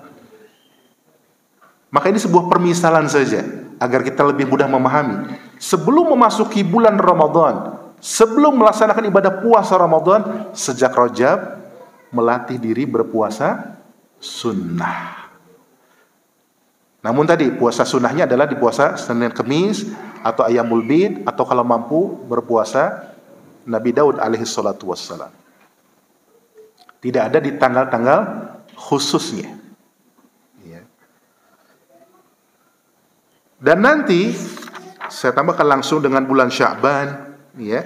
Speaker 2: Maka ini sebuah permisalan saja, agar kita lebih mudah memahami. Sebelum memasuki bulan Ramadan, sebelum melaksanakan ibadah puasa Ramadan, sejak Rajab, melatih diri berpuasa sunnah. Namun tadi puasa sunnahnya adalah di puasa Senin Kamis atau Ayyamul Bid, atau kalau mampu berpuasa Nabi Daud alaihi salatu wassalam. Tidak ada di tanggal-tanggal khususnya. Ya. Dan nanti saya tambahkan langsung dengan bulan Sya'ban. Ya.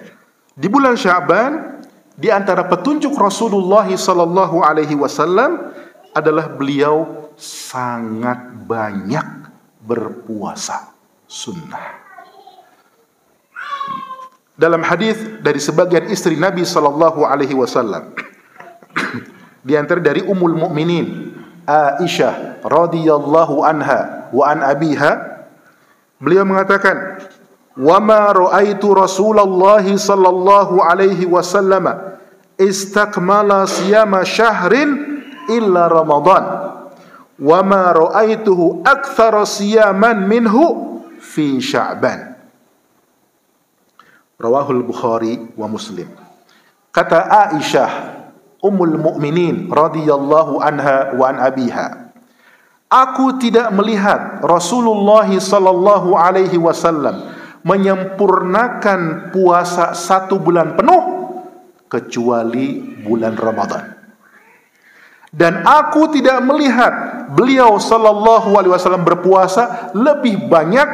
Speaker 2: Di bulan Sya'ban, di antara petunjuk Rasulullah sallallahu alaihi wasallam adalah beliau sangat banyak berpuasa sunnah. Dalam hadis dari sebagian istri Nabi sallallahu alaihi wasallam, di antara dari Ummul Mukminin Aisyah radhiyallahu anha wa an abiha, beliau mengatakan, "Wa ma ra'aitu Rasulullah sallallahu alaihi wasallam istakmala siyama syahrin illa Ramadan. Wa ma ra'aituhu aktsara siyaman minhu fi Sya'ban." Rawahul Bukhari wa Muslim. Kata Aisyah Ummul Mukminin radhiyallahu anha wa an abiha, aku tidak melihat Rasulullah sallallahu alaihi wasallam menyempurnakan puasa 1 bulan penuh kecuali bulan Ramadan. Dan aku tidak melihat beliau sallallahu alaihi wasallam berpuasa lebih banyak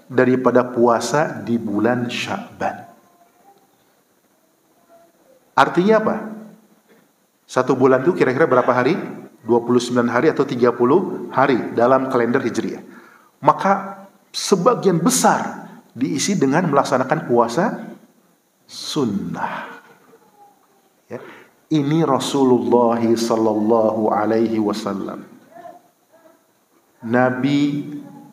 Speaker 2: daripada puasa di bulan Sya'ban. Artinya apa? 1 bulan itu kira-kira berapa hari? 29 hari atau 30 hari dalam kalender Hijriah. Maka sebagian besar diisi dengan melaksanakan puasa sunnah. Ya. Ini Rasulullah sallallahu alaihi wasallam, Nabi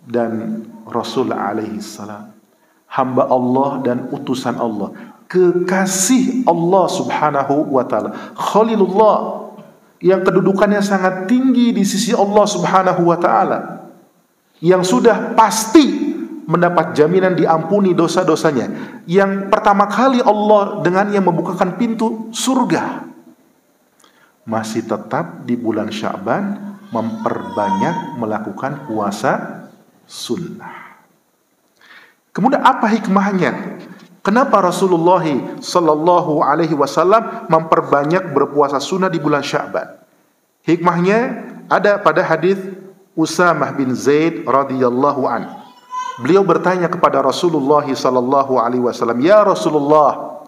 Speaker 2: dan Rasul alaihi salam, hamba Allah dan utusan Allah, kekasih Allah subhanahu wa ta'ala, Khalilullah, yang kedudukannya sangat tinggi di sisi Allah subhanahu wa ta'ala, yang sudah pasti mendapat jaminan diampuni dosa-dosanya, yang pertama kali Allah dengannya membukakan pintu surga, masih tetap di bulan Sya'ban memperbanyak melakukan puasa sunnah. Kemudian apa hikmahnya? Kenapa Rasulullah sallallahu alaihi wasallam memperbanyak berpuasa sunnah di bulan Sya'ban? Hikmahnya ada pada hadis Usamah bin Zaid radhiyallahu an. Beliau bertanya kepada Rasulullah sallallahu alaihi wasallam, "Ya Rasulullah,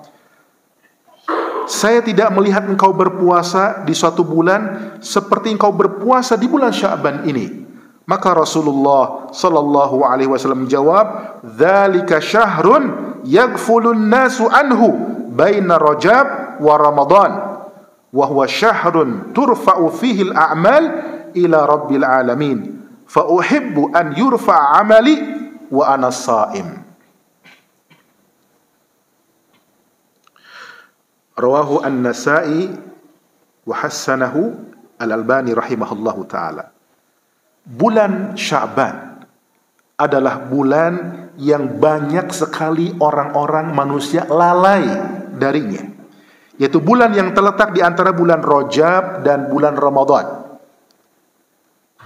Speaker 2: saya tidak melihat engkau berpuasa di suatu bulan seperti engkau berpuasa di bulan Sya'ban ini." Maka Rasulullah sallallahu alaihi wasallam menjawab, "Dzalika syahrun yaghfulun nasu anhu baina Rajab wa Ramadan, wa huwa syahrun turfa'u fihi al-a'mal ila rabbil alamin, fa uhibbu an yurfa'a 'amali wa ana sha'im." Rawahu An-Nasa'i wa hassanahu Al-Albani rahimahullahu taala. bulan Sya'ban adalah bulan yang banyak sekali orang-orang manusia lalai darinya, yaitu bulan yang terletak di antara bulan Rajab dan bulan Ramadan.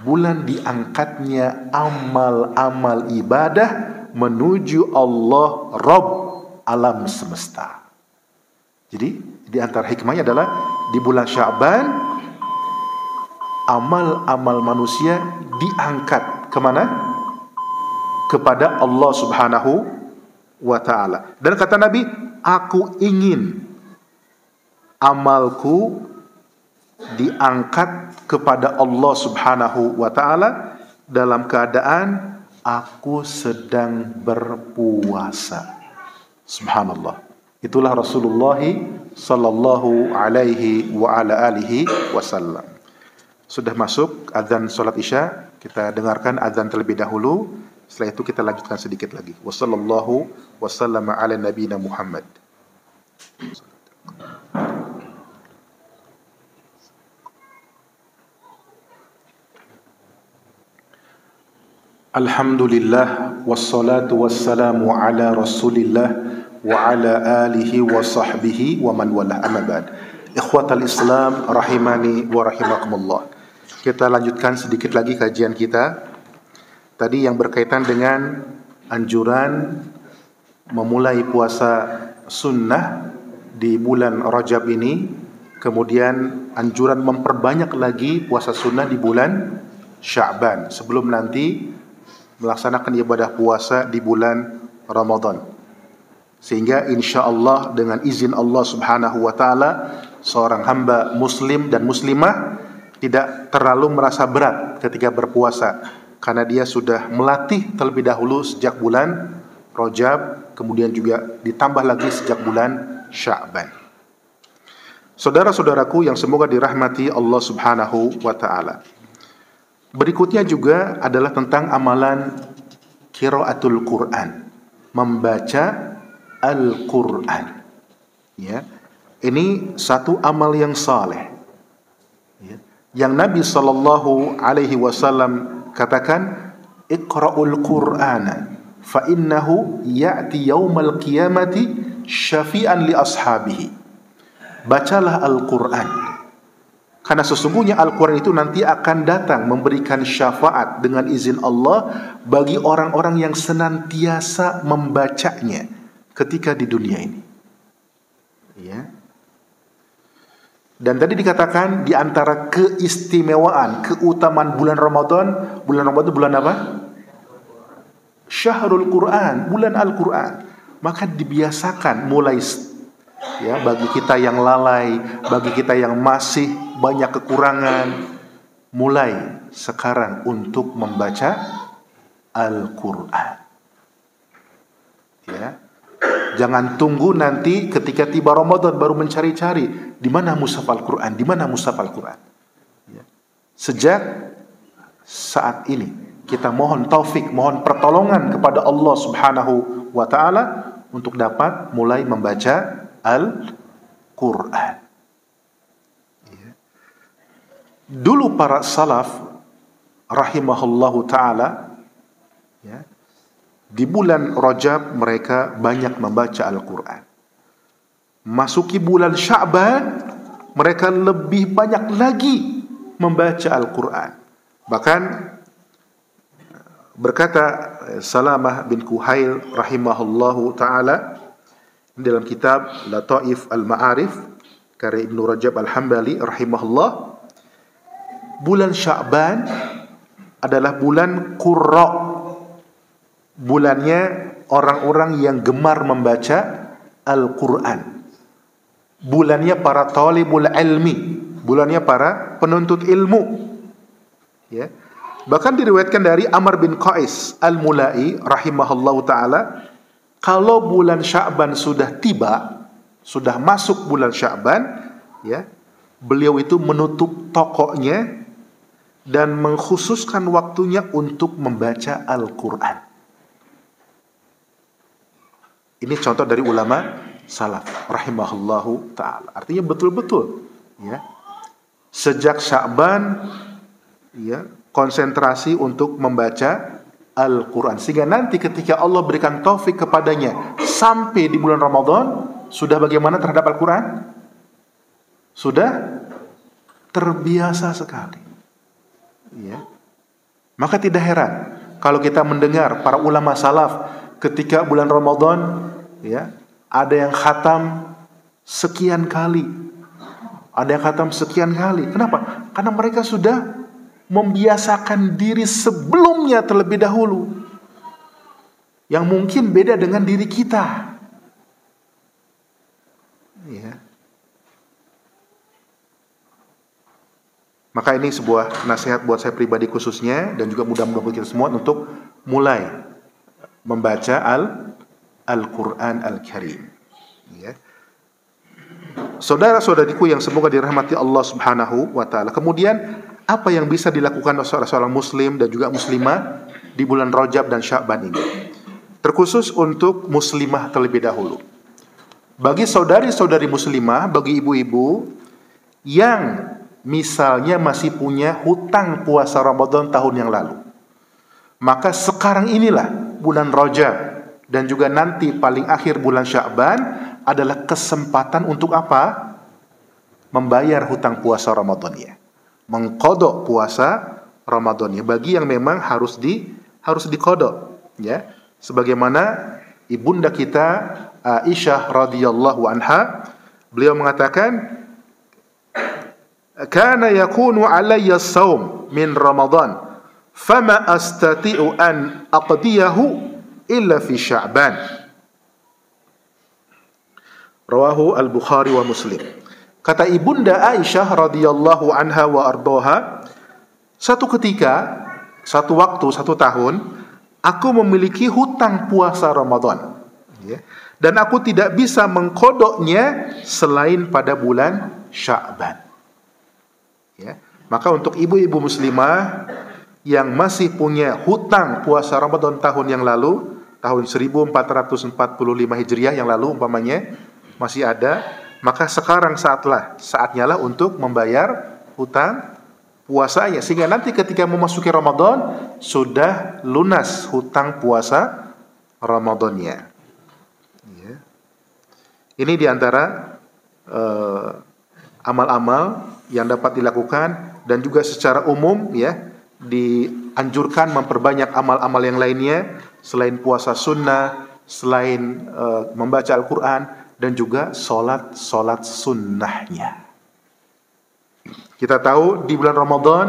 Speaker 2: Bulan diangkatnya amal-amal ibadah menuju Allah Rabb alam semesta. Jadi di antara hikmahnya adalah di bulan Sya'ban amal-amal manusia diangkat kemana? Kepada Allah Subhanahu wa ta'ala. Dan kata Nabi, aku ingin amalku diangkat kepada Allah Subhanahu wa ta'ala dalam keadaan aku sedang berpuasa. Subhanallah. Itulah Rasulullah sallallahu alaihi wa ala alihi wasallam. Sudah masuk azan salat Isya, kita dengarkan azan terlebih dahulu. Setelah itu kita lanjutkan sedikit lagi. Wassallallahu wasallama ala nabiyina Muhammad. Alhamdulillah wassalatu wassalamu ala Rasulillah wa ala alihi wa sahbihi wa man wala, amma ba'd. Ikhwatal Islam rahimani wa rahimakumullah. Kita lanjutkan sedikit lagi kajian kita tadi yang berkaitan dengan anjuran memulai puasa sunnah di bulan Rajab ini, kemudian anjuran memperbanyak lagi puasa sunnah di bulan Sya'ban sebelum nanti melaksanakan ibadah puasa di bulan Ramadan. Sehingga insyaallah dengan izin Allah Subhanahu wa taala seorang hamba muslim dan muslimah tidak terlalu merasa berat ketika berpuasa, karena dia sudah melatih terlebih dahulu sejak bulan Rajab, kemudian juga ditambah lagi sejak bulan Sya'ban. Saudara-saudaraku yang semoga dirahmati Allah Subhanahu wa ta'ala, berikutnya juga adalah tentang amalan qiraatul Quran, membaca Al-Quran. Ya, ini satu amal yang saleh, ya, yang Nabi sallallahu alaihi wasallam katakan, Iqra'ul Qur'ana fa innahu ya'ti yaumal qiyamati syafi'an li ashabihi. Bacalah Al-Quran, karena sesungguhnya Al-Quran itu nanti akan datang memberikan syafaat dengan izin Allah bagi orang-orang yang senantiasa membacanya ketika di dunia ini. Ya. Dan tadi dikatakan di antara keistimewaan, keutamaan bulan Ramadan itu bulan apa? Syahrul Quran, bulan Al-Quran. Maka dibiasakan mulai, ya, bagi kita yang lalai, bagi kita yang masih banyak kekurangan, mulai sekarang untuk membaca Al-Quran. Ya. Jangan tunggu nanti ketika tiba Ramadan baru mencari-cari di mana mushaf Al-Quran, di mana mushaf Al-Quran. Ya. Sejak saat ini kita mohon taufik, mohon pertolongan kepada Allah Subhanahu wa ta'ala untuk dapat mulai membaca Al-Quran. Ya. Dulu para salaf rahimahullahu ta'ala, ya, di bulan Rajab mereka banyak membaca Al-Quran. Masuki bulan Sya'ban mereka lebih banyak lagi membaca Al-Quran. Bahkan berkata Salamah bin Kuhail rahimahullahu ta'ala dalam kitab Lataif Al-Ma'arif karya Ibnu Rajab Al-Hambali rahimahullah, bulan Sya'ban adalah bulan Qurra, bulannya orang-orang yang gemar membaca Al-Quran, bulannya para talibul ilmi, bulannya para penuntut ilmu. Ya. Bahkan diriwayatkan dari Amr bin Qais Al-Mulai rahimahullahu ta'ala, kalau bulan Sya'ban sudah tiba, sudah masuk bulan Sya'ban, ya, beliau itu menutup tokonya dan mengkhususkan waktunya untuk membaca Al-Quran. Ini contoh dari ulama salaf rahimahullahu ta'ala. Artinya betul-betul, ya, sejak Sya'ban, ya, konsentrasi untuk membaca Al-Quran. Sehingga nanti ketika Allah berikan taufik kepadanya sampai di bulan Ramadan, sudah bagaimana terhadap Al-Quran? Sudah terbiasa sekali. Ya. Maka tidak heran kalau kita mendengar para ulama salaf ketika bulan Ramadan, ya, ada yang khatam sekian kali. Ada yang khatam sekian kali. Kenapa? Karena mereka sudah membiasakan diri sebelumnya terlebih dahulu. Yang mungkin beda dengan diri kita. Ya. Maka ini sebuah nasihat buat saya pribadi khususnya, dan juga mudah-mudahan buat kita semua untuk mulai membaca Al-Quran Al-Karim. Ya. Saudara-saudariku yang semoga dirahmati Allah Subhanahu wa Ta'ala. Kemudian apa yang bisa dilakukan oleh seorang muslim dan juga muslimah di bulan Rajab dan Sya'ban ini? Terkhusus untuk muslimah terlebih dahulu. Bagi saudari-saudari muslimah, bagi ibu-ibu yang misalnya masih punya hutang puasa Ramadan tahun yang lalu, maka sekarang inilah bulan Rajab dan juga nanti paling akhir bulan Sya'ban adalah kesempatan untuk apa? Membayar hutang puasa Ramadannya, mengqadha puasa Ramadannya bagi yang memang harus diqadha, ya. Sebagaimana ibunda kita Aisyah radhiyallahu anha, beliau mengatakan, kana yakunu alayya as-saum min Ramadan fama astati'u an aqdiyahu illa fi Sya'ban. Rawahu Al-Bukhari wa Muslim. Kata ibunda Aisyah radhiyallahu anha wa ardhaha, satu ketika, satu waktu, satu tahun, aku memiliki hutang puasa Ramadan, ya, dan aku tidak bisa mengqadanya selain pada bulan Sya'ban. Ya. Maka untuk ibu-ibu muslimah yang masih punya hutang puasa Ramadan tahun yang lalu, tahun 1445 Hijriah yang lalu umpamanya masih ada, maka sekarang saatnya lah untuk membayar hutang puasanya, sehingga nanti ketika memasuki Ramadan sudah lunas hutang puasa Ramadannya. Ya. Ini diantara amal-amal yang dapat dilakukan, dan juga secara umum, ya, dianjurkan memperbanyak amal-amal yang lainnya selain puasa sunnah, selain membaca Al-Quran, dan juga sholat sunnahnya. Kita tahu di bulan Ramadan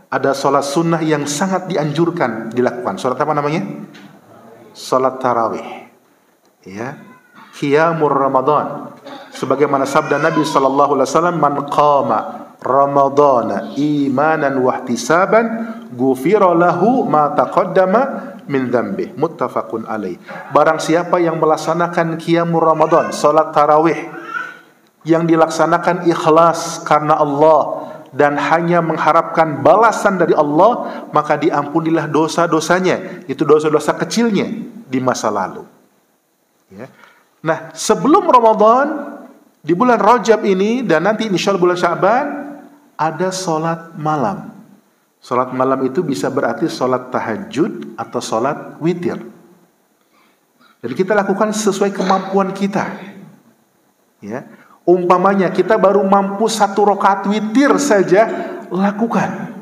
Speaker 2: ada sholat sunnah yang sangat dianjurkan dilakukan. Sholat apa namanya? Sholat tarawih, ya, qiyamul Ramadan. Sebagaimana sabda Nabi sallallahu alaihi wasallam, man qama Ramadana imanan wa ihtisaban ghufira lahu ma taqaddama min dzambi. Muttafaqun alaih. Barang siapa yang melaksanakan qiyamul Ramadan, salat tarawih, yang dilaksanakan ikhlas karena Allah dan hanya mengharapkan balasan dari Allah, maka diampunilah dosa-dosanya, itu dosa-dosa kecilnya di masa lalu. Ya. Nah, sebelum Ramadan, di bulan Rajab ini dan nanti insyaallah bulan Sya'ban, ada sholat malam. Sholat malam itu bisa berarti sholat tahajud atau sholat witir. Jadi kita lakukan sesuai kemampuan kita. Ya. Umpamanya kita baru mampu 1 rakaat witir saja, lakukan.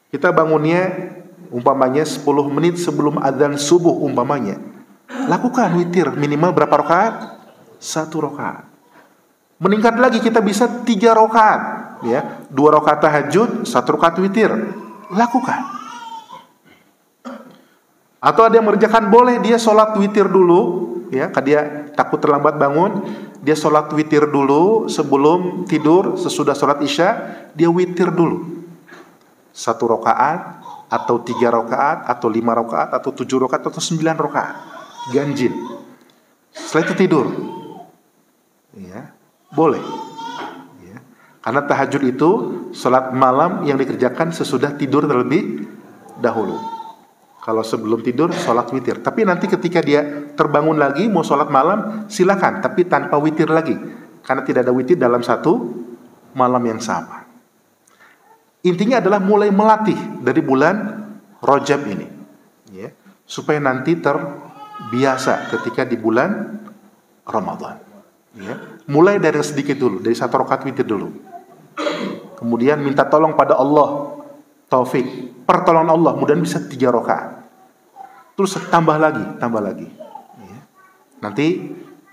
Speaker 2: Kita bangunnya umpamanya 10 menit sebelum adzan subuh umpamanya. Lakukan witir minimal berapa rakaat? 1 rakaat. Meningkat lagi kita bisa 3 rakaat, ya. 2 rakaat tahajud, 1 rakaat witir. Lakukan. Atau ada yang mengerjakan, boleh dia sholat witir dulu, ya, karena dia takut terlambat bangun, dia sholat witir dulu sebelum tidur. Sesudah sholat isya dia witir dulu 1 rakaat atau 3 rakaat atau 5 rakaat atau 7 rakaat atau 9 rakaat, ganjil. Setelah itu tidur, ya, boleh, ya. Karena tahajud itu sholat malam yang dikerjakan sesudah tidur terlebih dahulu. Kalau sebelum tidur sholat witir. Tapi nanti ketika dia terbangun lagi mau sholat malam, silakan, tapi tanpa witir lagi, karena tidak ada witir dalam 1 malam yang sama. Intinya adalah mulai melatih dari bulan Rajab ini, ya, supaya nanti terbiasa ketika di bulan Ramadan. Ya. Mulai dari sedikit dulu, dari 1 rakaat witir dulu. Kemudian minta tolong pada Allah, taufik, pertolongan Allah, mudah-mudahan bisa 3 rakaat. Terus tambah lagi. Ya. Nanti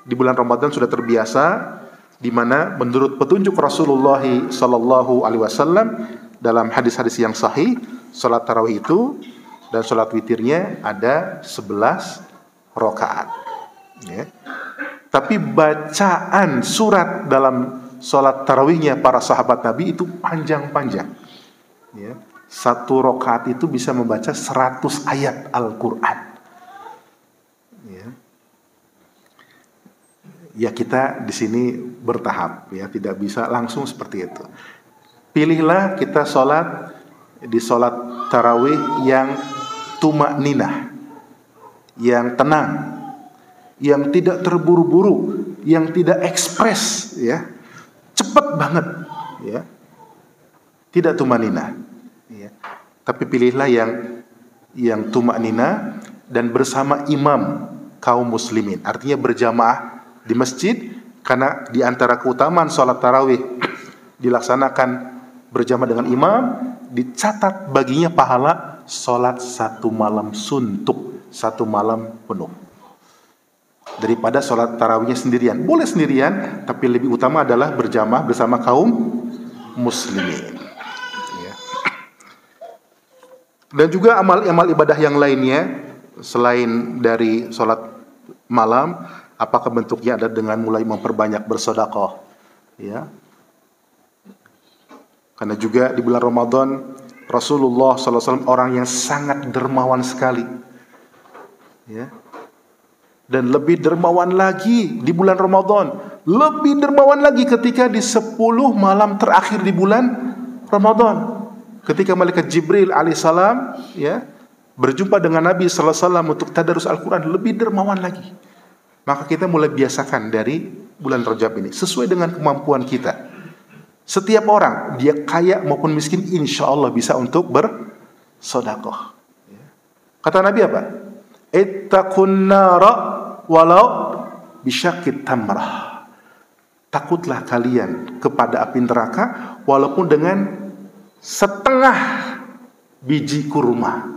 Speaker 2: di bulan Ramadan sudah terbiasa, di mana menurut petunjuk Rasulullah sallallahu alaihi wasallam dalam hadis-hadis yang sahih, salat tarawih itu dan salat witirnya ada 11 rakaat. Ya. Tapi bacaan surat dalam salat tarawihnya para sahabat Nabi itu panjang-panjang. Ya. 1 rakaat itu bisa membaca 100 ayat Al-Quran. Ya, kita di sini bertahap, ya, tidak bisa langsung seperti itu. Pilihlah kita sholat di sholat tarawih yang tumakninah, yang tenang, yang tidak terburu-buru, yang tidak ekspres, ya, cepat banget, ya, tidak tumakninah, ya. Tapi pilihlah yang tumakninah dan bersama imam kaum muslimin, artinya berjamaah di masjid, karena di antara keutamaan sholat tarawih dilaksanakan berjamaah dengan imam, dicatat baginya pahala sholat 1 malam suntuk, 1 malam penuh, daripada sholat tarawihnya sendirian. Boleh sendirian, tapi lebih utama adalah berjamaah bersama kaum muslimin, ya. Dan juga amal-amal ibadah yang lainnya selain dari sholat malam, apakah bentuknya ada dengan mulai memperbanyak bersedekah, ya. Karena juga di bulan Ramadan Rasulullah SAW orang yang sangat dermawan sekali, ya. Dan lebih dermawan lagi di bulan Ramadan, lebih dermawan lagi ketika di 10 malam terakhir di bulan Ramadan, ketika malaikat Jibril alaihissalam, ya, berjumpa dengan Nabi SAW untuk tadarus Al-Quran, lebih dermawan lagi. Maka kita mulai biasakan dari bulan Rajab ini sesuai dengan kemampuan kita. Setiap orang, dia kaya maupun miskin, insya Allah bisa untuk bersedekah. Kata Nabi apa? Ittaqun nara walau bisyaqqit tamrah. Takutlah kalian kepada api neraka walaupun dengan setengah biji kurma.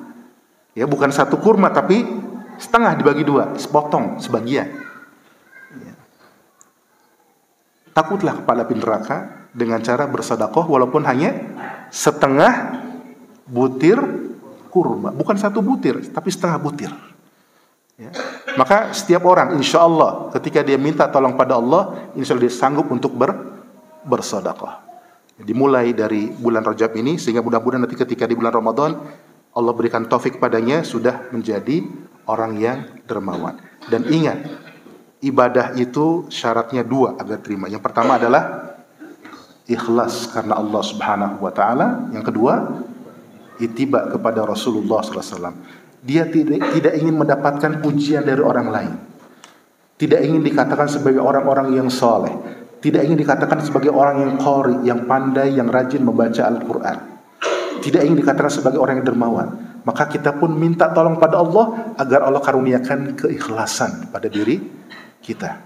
Speaker 2: Ya, bukan 1 kurma tapi setengah dibagi 2, sepotong sebagian. Ya. Takutlah kepada api neraka dengan cara bersedekah walaupun hanya setengah butir kurma, bukan 1 butir tapi setengah butir. Ya. Maka setiap orang insya Allah ketika dia minta tolong pada Allah, insya Allah dia sanggup untuk bersedekah. Dimulai dari bulan Rajab ini, sehingga mudah-mudahan nanti ketika di bulan Ramadan Allah berikan taufik padanya sudah menjadi orang yang dermawan. Dan ingat, ibadah itu syaratnya 2 agar terima. Yang pertama adalah ikhlas karena Allah Subhanahu wa taala. Yang kedua, ittiba kepada Rasulullah SAW. Dia tidak ingin mendapatkan pujian dari orang lain. Tidak ingin dikatakan sebagai orang-orang yang saleh. Tidak ingin dikatakan sebagai orang yang qari, yang pandai, yang rajin membaca Al-Quran. Tidak ingin dikatakan sebagai orang yang dermawan. Maka kita pun minta tolong pada Allah agar Allah karuniakan keikhlasan pada diri kita.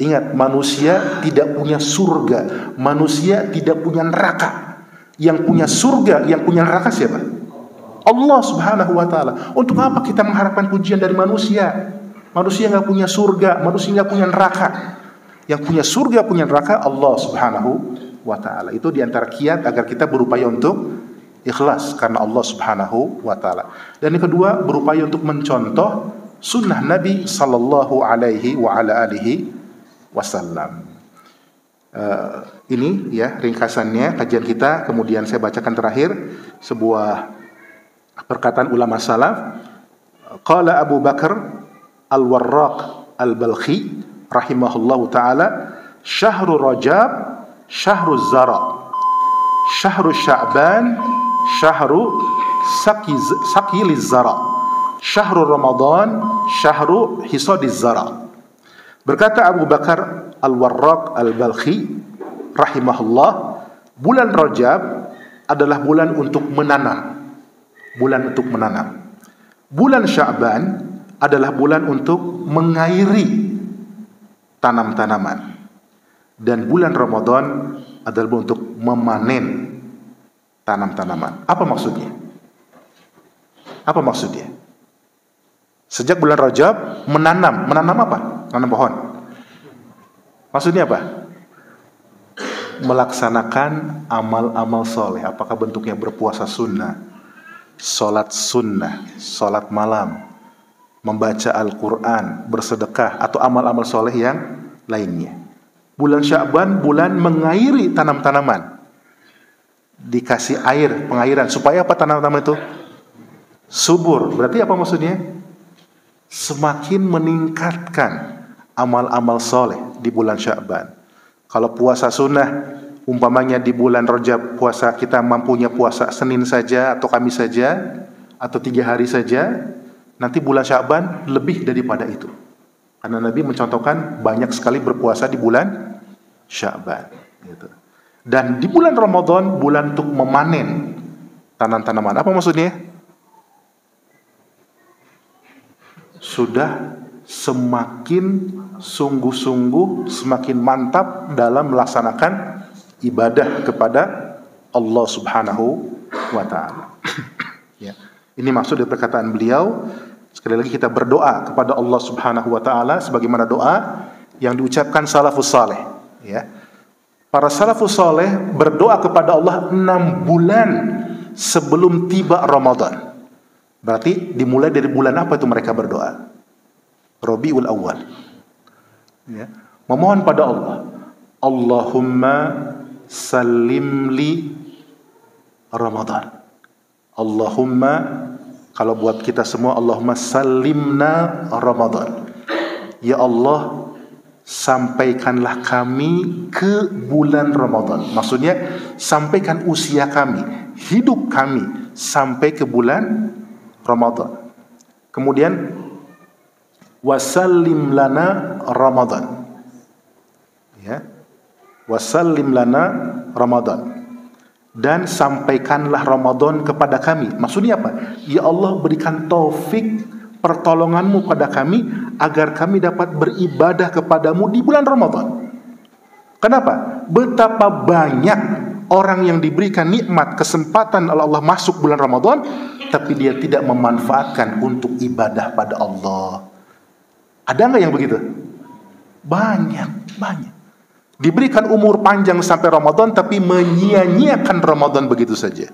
Speaker 2: Ingat, manusia tidak punya surga, manusia tidak punya neraka. Yang punya surga, yang punya neraka siapa? Allah Subhanahu wa taala. Untuk apa kita mengharapkan pujian dari manusia? Manusia nggak punya surga, manusia nggak punya neraka. Yang punya surga, punya neraka Allah Subhanahu wa taala. Itu diantara kiat agar kita berupaya untuk ikhlas karena Allah Subhanahu wa taala. Dan yang kedua, berupaya untuk mencontoh sunnah Nabi sallallahu alaihi wa ala alihi wasallam. Ini ya ringkasannya kajian kita. Kemudian saya bacakan terakhir sebuah perkataan ulama salaf. Qala Abu Bakar Al-Warraq Al-Balkhi rahimahullahu taala, syahrul Rajab syahrul zara, syahrul Sya'ban syahrul sakiliz zara, syahrul Ramadan syahrul hisadiz zara. Berkata Abu Bakar Al-Warraq Al-Balkhi rahimahullah, bulan Rajab adalah bulan untuk menanam. Bulan untuk menanam. Bulan Sya'ban adalah bulan untuk mengairi tanam-tanaman. Dan bulan Ramadan adalah bulan untuk memanen tanam-tanaman. Apa maksudnya? Apa maksudnya? Sejak bulan Rajab menanam. Menanam apa? Menanam pohon. Maksudnya apa? Melaksanakan amal-amal soleh. Apakah bentuknya berpuasa sunnah, sholat sunnah, sholat malam, membaca Al-Quran, bersedekah, atau amal-amal soleh yang lainnya. Bulan Sya'ban bulan mengairi tanam-tanaman. Dikasih air, pengairan. Supaya apa tanaman-tanaman itu? Subur. Berarti apa maksudnya? Semakin meningkatkan amal-amal soleh di bulan Sya'ban. Kalau puasa sunnah, umpamanya di bulan Rajab puasa, kita mampunya puasa Senin saja atau Kamis saja, atau 3 hari saja. Nanti bulan Sya'ban lebih daripada itu. Karena Nabi mencontohkan banyak sekali berpuasa di bulan Sya'ban. Gitu. Dan di bulan Ramadan, bulan untuk memanen tanam-tanaman. Apa maksudnya? Sudah semakin sungguh-sungguh, semakin mantap dalam melaksanakan ibadah kepada Allah Subhanahu wa Ta'ala. Ya. Ini maksud dari perkataan beliau. Sekali lagi kita berdoa kepada Allah Subhanahu wa Ta'ala sebagaimana doa yang diucapkan salafus saleh. Ya. Para salafus saleh berdoa kepada Allah 6 bulan sebelum tiba Ramadan. Berarti dimulai dari bulan apa itu mereka berdoa? Rabiul Awal. Ya. Memohon pada Allah, Allahumma salim li Ramadan. Allahumma, kalau buat kita semua, Allahumma salimna Ramadan. Ya Allah, sampaikanlah kami ke bulan Ramadan. Maksudnya, sampaikan usia kami, hidup kami sampai ke bulan Ramadan. Kemudian wasallim lana Ramadan. Ya. Wasallim lana Ramadan. Dan sampaikanlah Ramadan kepada kami. Maksudnya apa? Ya Allah, berikan taufik pertolonganmu pada kami agar kami dapat beribadah kepadamu di bulan Ramadan. Kenapa? Betapa banyak orang yang diberikan nikmat kesempatan oleh Allah masuk bulan Ramadan, tapi dia tidak memanfaatkan untuk ibadah pada Allah. Ada nggak yang begitu? Banyak. Diberikan umur panjang sampai Ramadan, tapi menyia-nyiakan Ramadan begitu saja.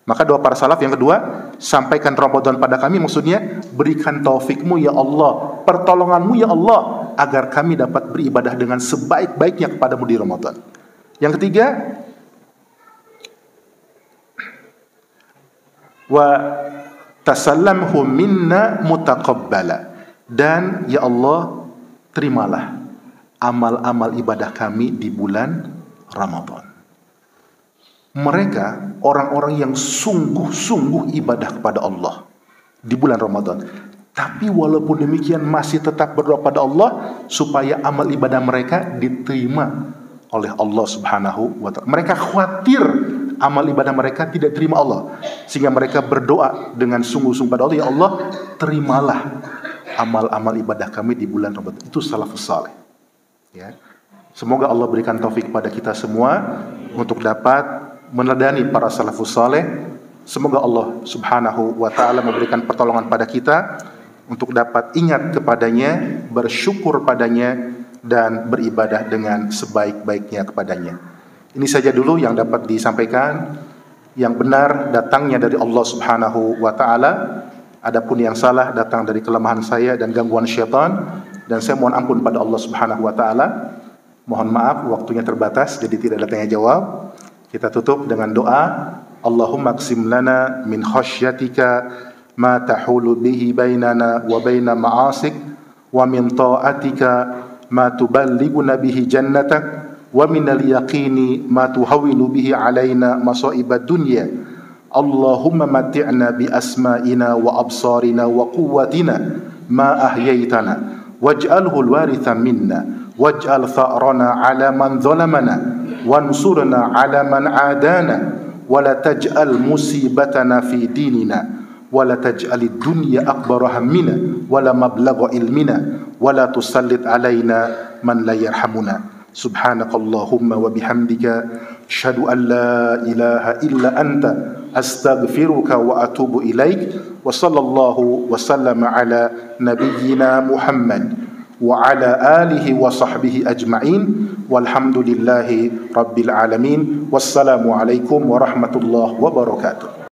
Speaker 2: Maka doa para salaf yang kedua, sampaikan Ramadan pada kami, maksudnya berikan taufikmu ya Allah, pertolonganmu ya Allah, agar kami dapat beribadah dengan sebaik-baiknya kepadamu di Ramadan. Yang ketiga, wa tasallamhu minna mutaqabbala. Dan ya Allah, terimalah amal-amal ibadah kami di bulan Ramadan. Mereka orang-orang yang sungguh-sungguh ibadah kepada Allah di bulan Ramadan. Tapi walaupun demikian masih tetap berdoa pada Allah supaya amal ibadah mereka diterima oleh Allah Subhanahu wa Ta'ala. Mereka khawatir amal ibadah mereka tidak terima Allah, sehingga mereka berdoa dengan sungguh-sungguh pada Allah, ya Allah, terimalah amal-amal ibadah kami di bulan Ramadan. Itu salafus saleh. Ya. Semoga Allah berikan taufik pada kita semua untuk dapat meneladani para salafus saleh. Semoga Allah Subhanahu wa Ta'ala memberikan pertolongan pada kita untuk dapat ingat kepadanya, bersyukur padanya, dan beribadah dengan sebaik-baiknya kepadanya. Ini saja dulu yang dapat disampaikan. Yang benar datangnya dari Allah Subhanahu wa Ta'ala. Adapun yang salah datang dari kelemahan saya dan gangguan syaitan, dan saya mohon ampun pada Allah Subhanahu wa Ta'ala. Mohon maaf, waktunya terbatas, jadi tidak ada tanya jawab. Kita tutup dengan doa. Allahumma qsim lana min khasyatika ma tahulu bihi bainana wa baina ma'asik, wa min ta'atika ma tuballighuna bihi jannatak, wa minal yaqini ma tuhawwinu bihi alaina masa'ibad dunya. Allahumma matti'na bi asma'ina wa absarina wa quwwatina ma ahyaitana waj'alhu al-waritha minna waj'al tha'rana 'ala man zalamana wansurna 'ala man 'adana ولا تجعل مصيبتنا في ديننا ولا تجعل الدنيا أكبر همنا ولا مبلغ علمنا ولا تسلط علينا من لا يرحمنا سبحانك اللهم وبحمدك أشهد أن لا إله إلا أنت أستغفرك وأتوب إليك وصلى الله وسلم على نبينا محمد وعلى آله وصحبه أجمعين والحمد لله رب العالمين والسلام عليكم ورحمة الله وبركاته.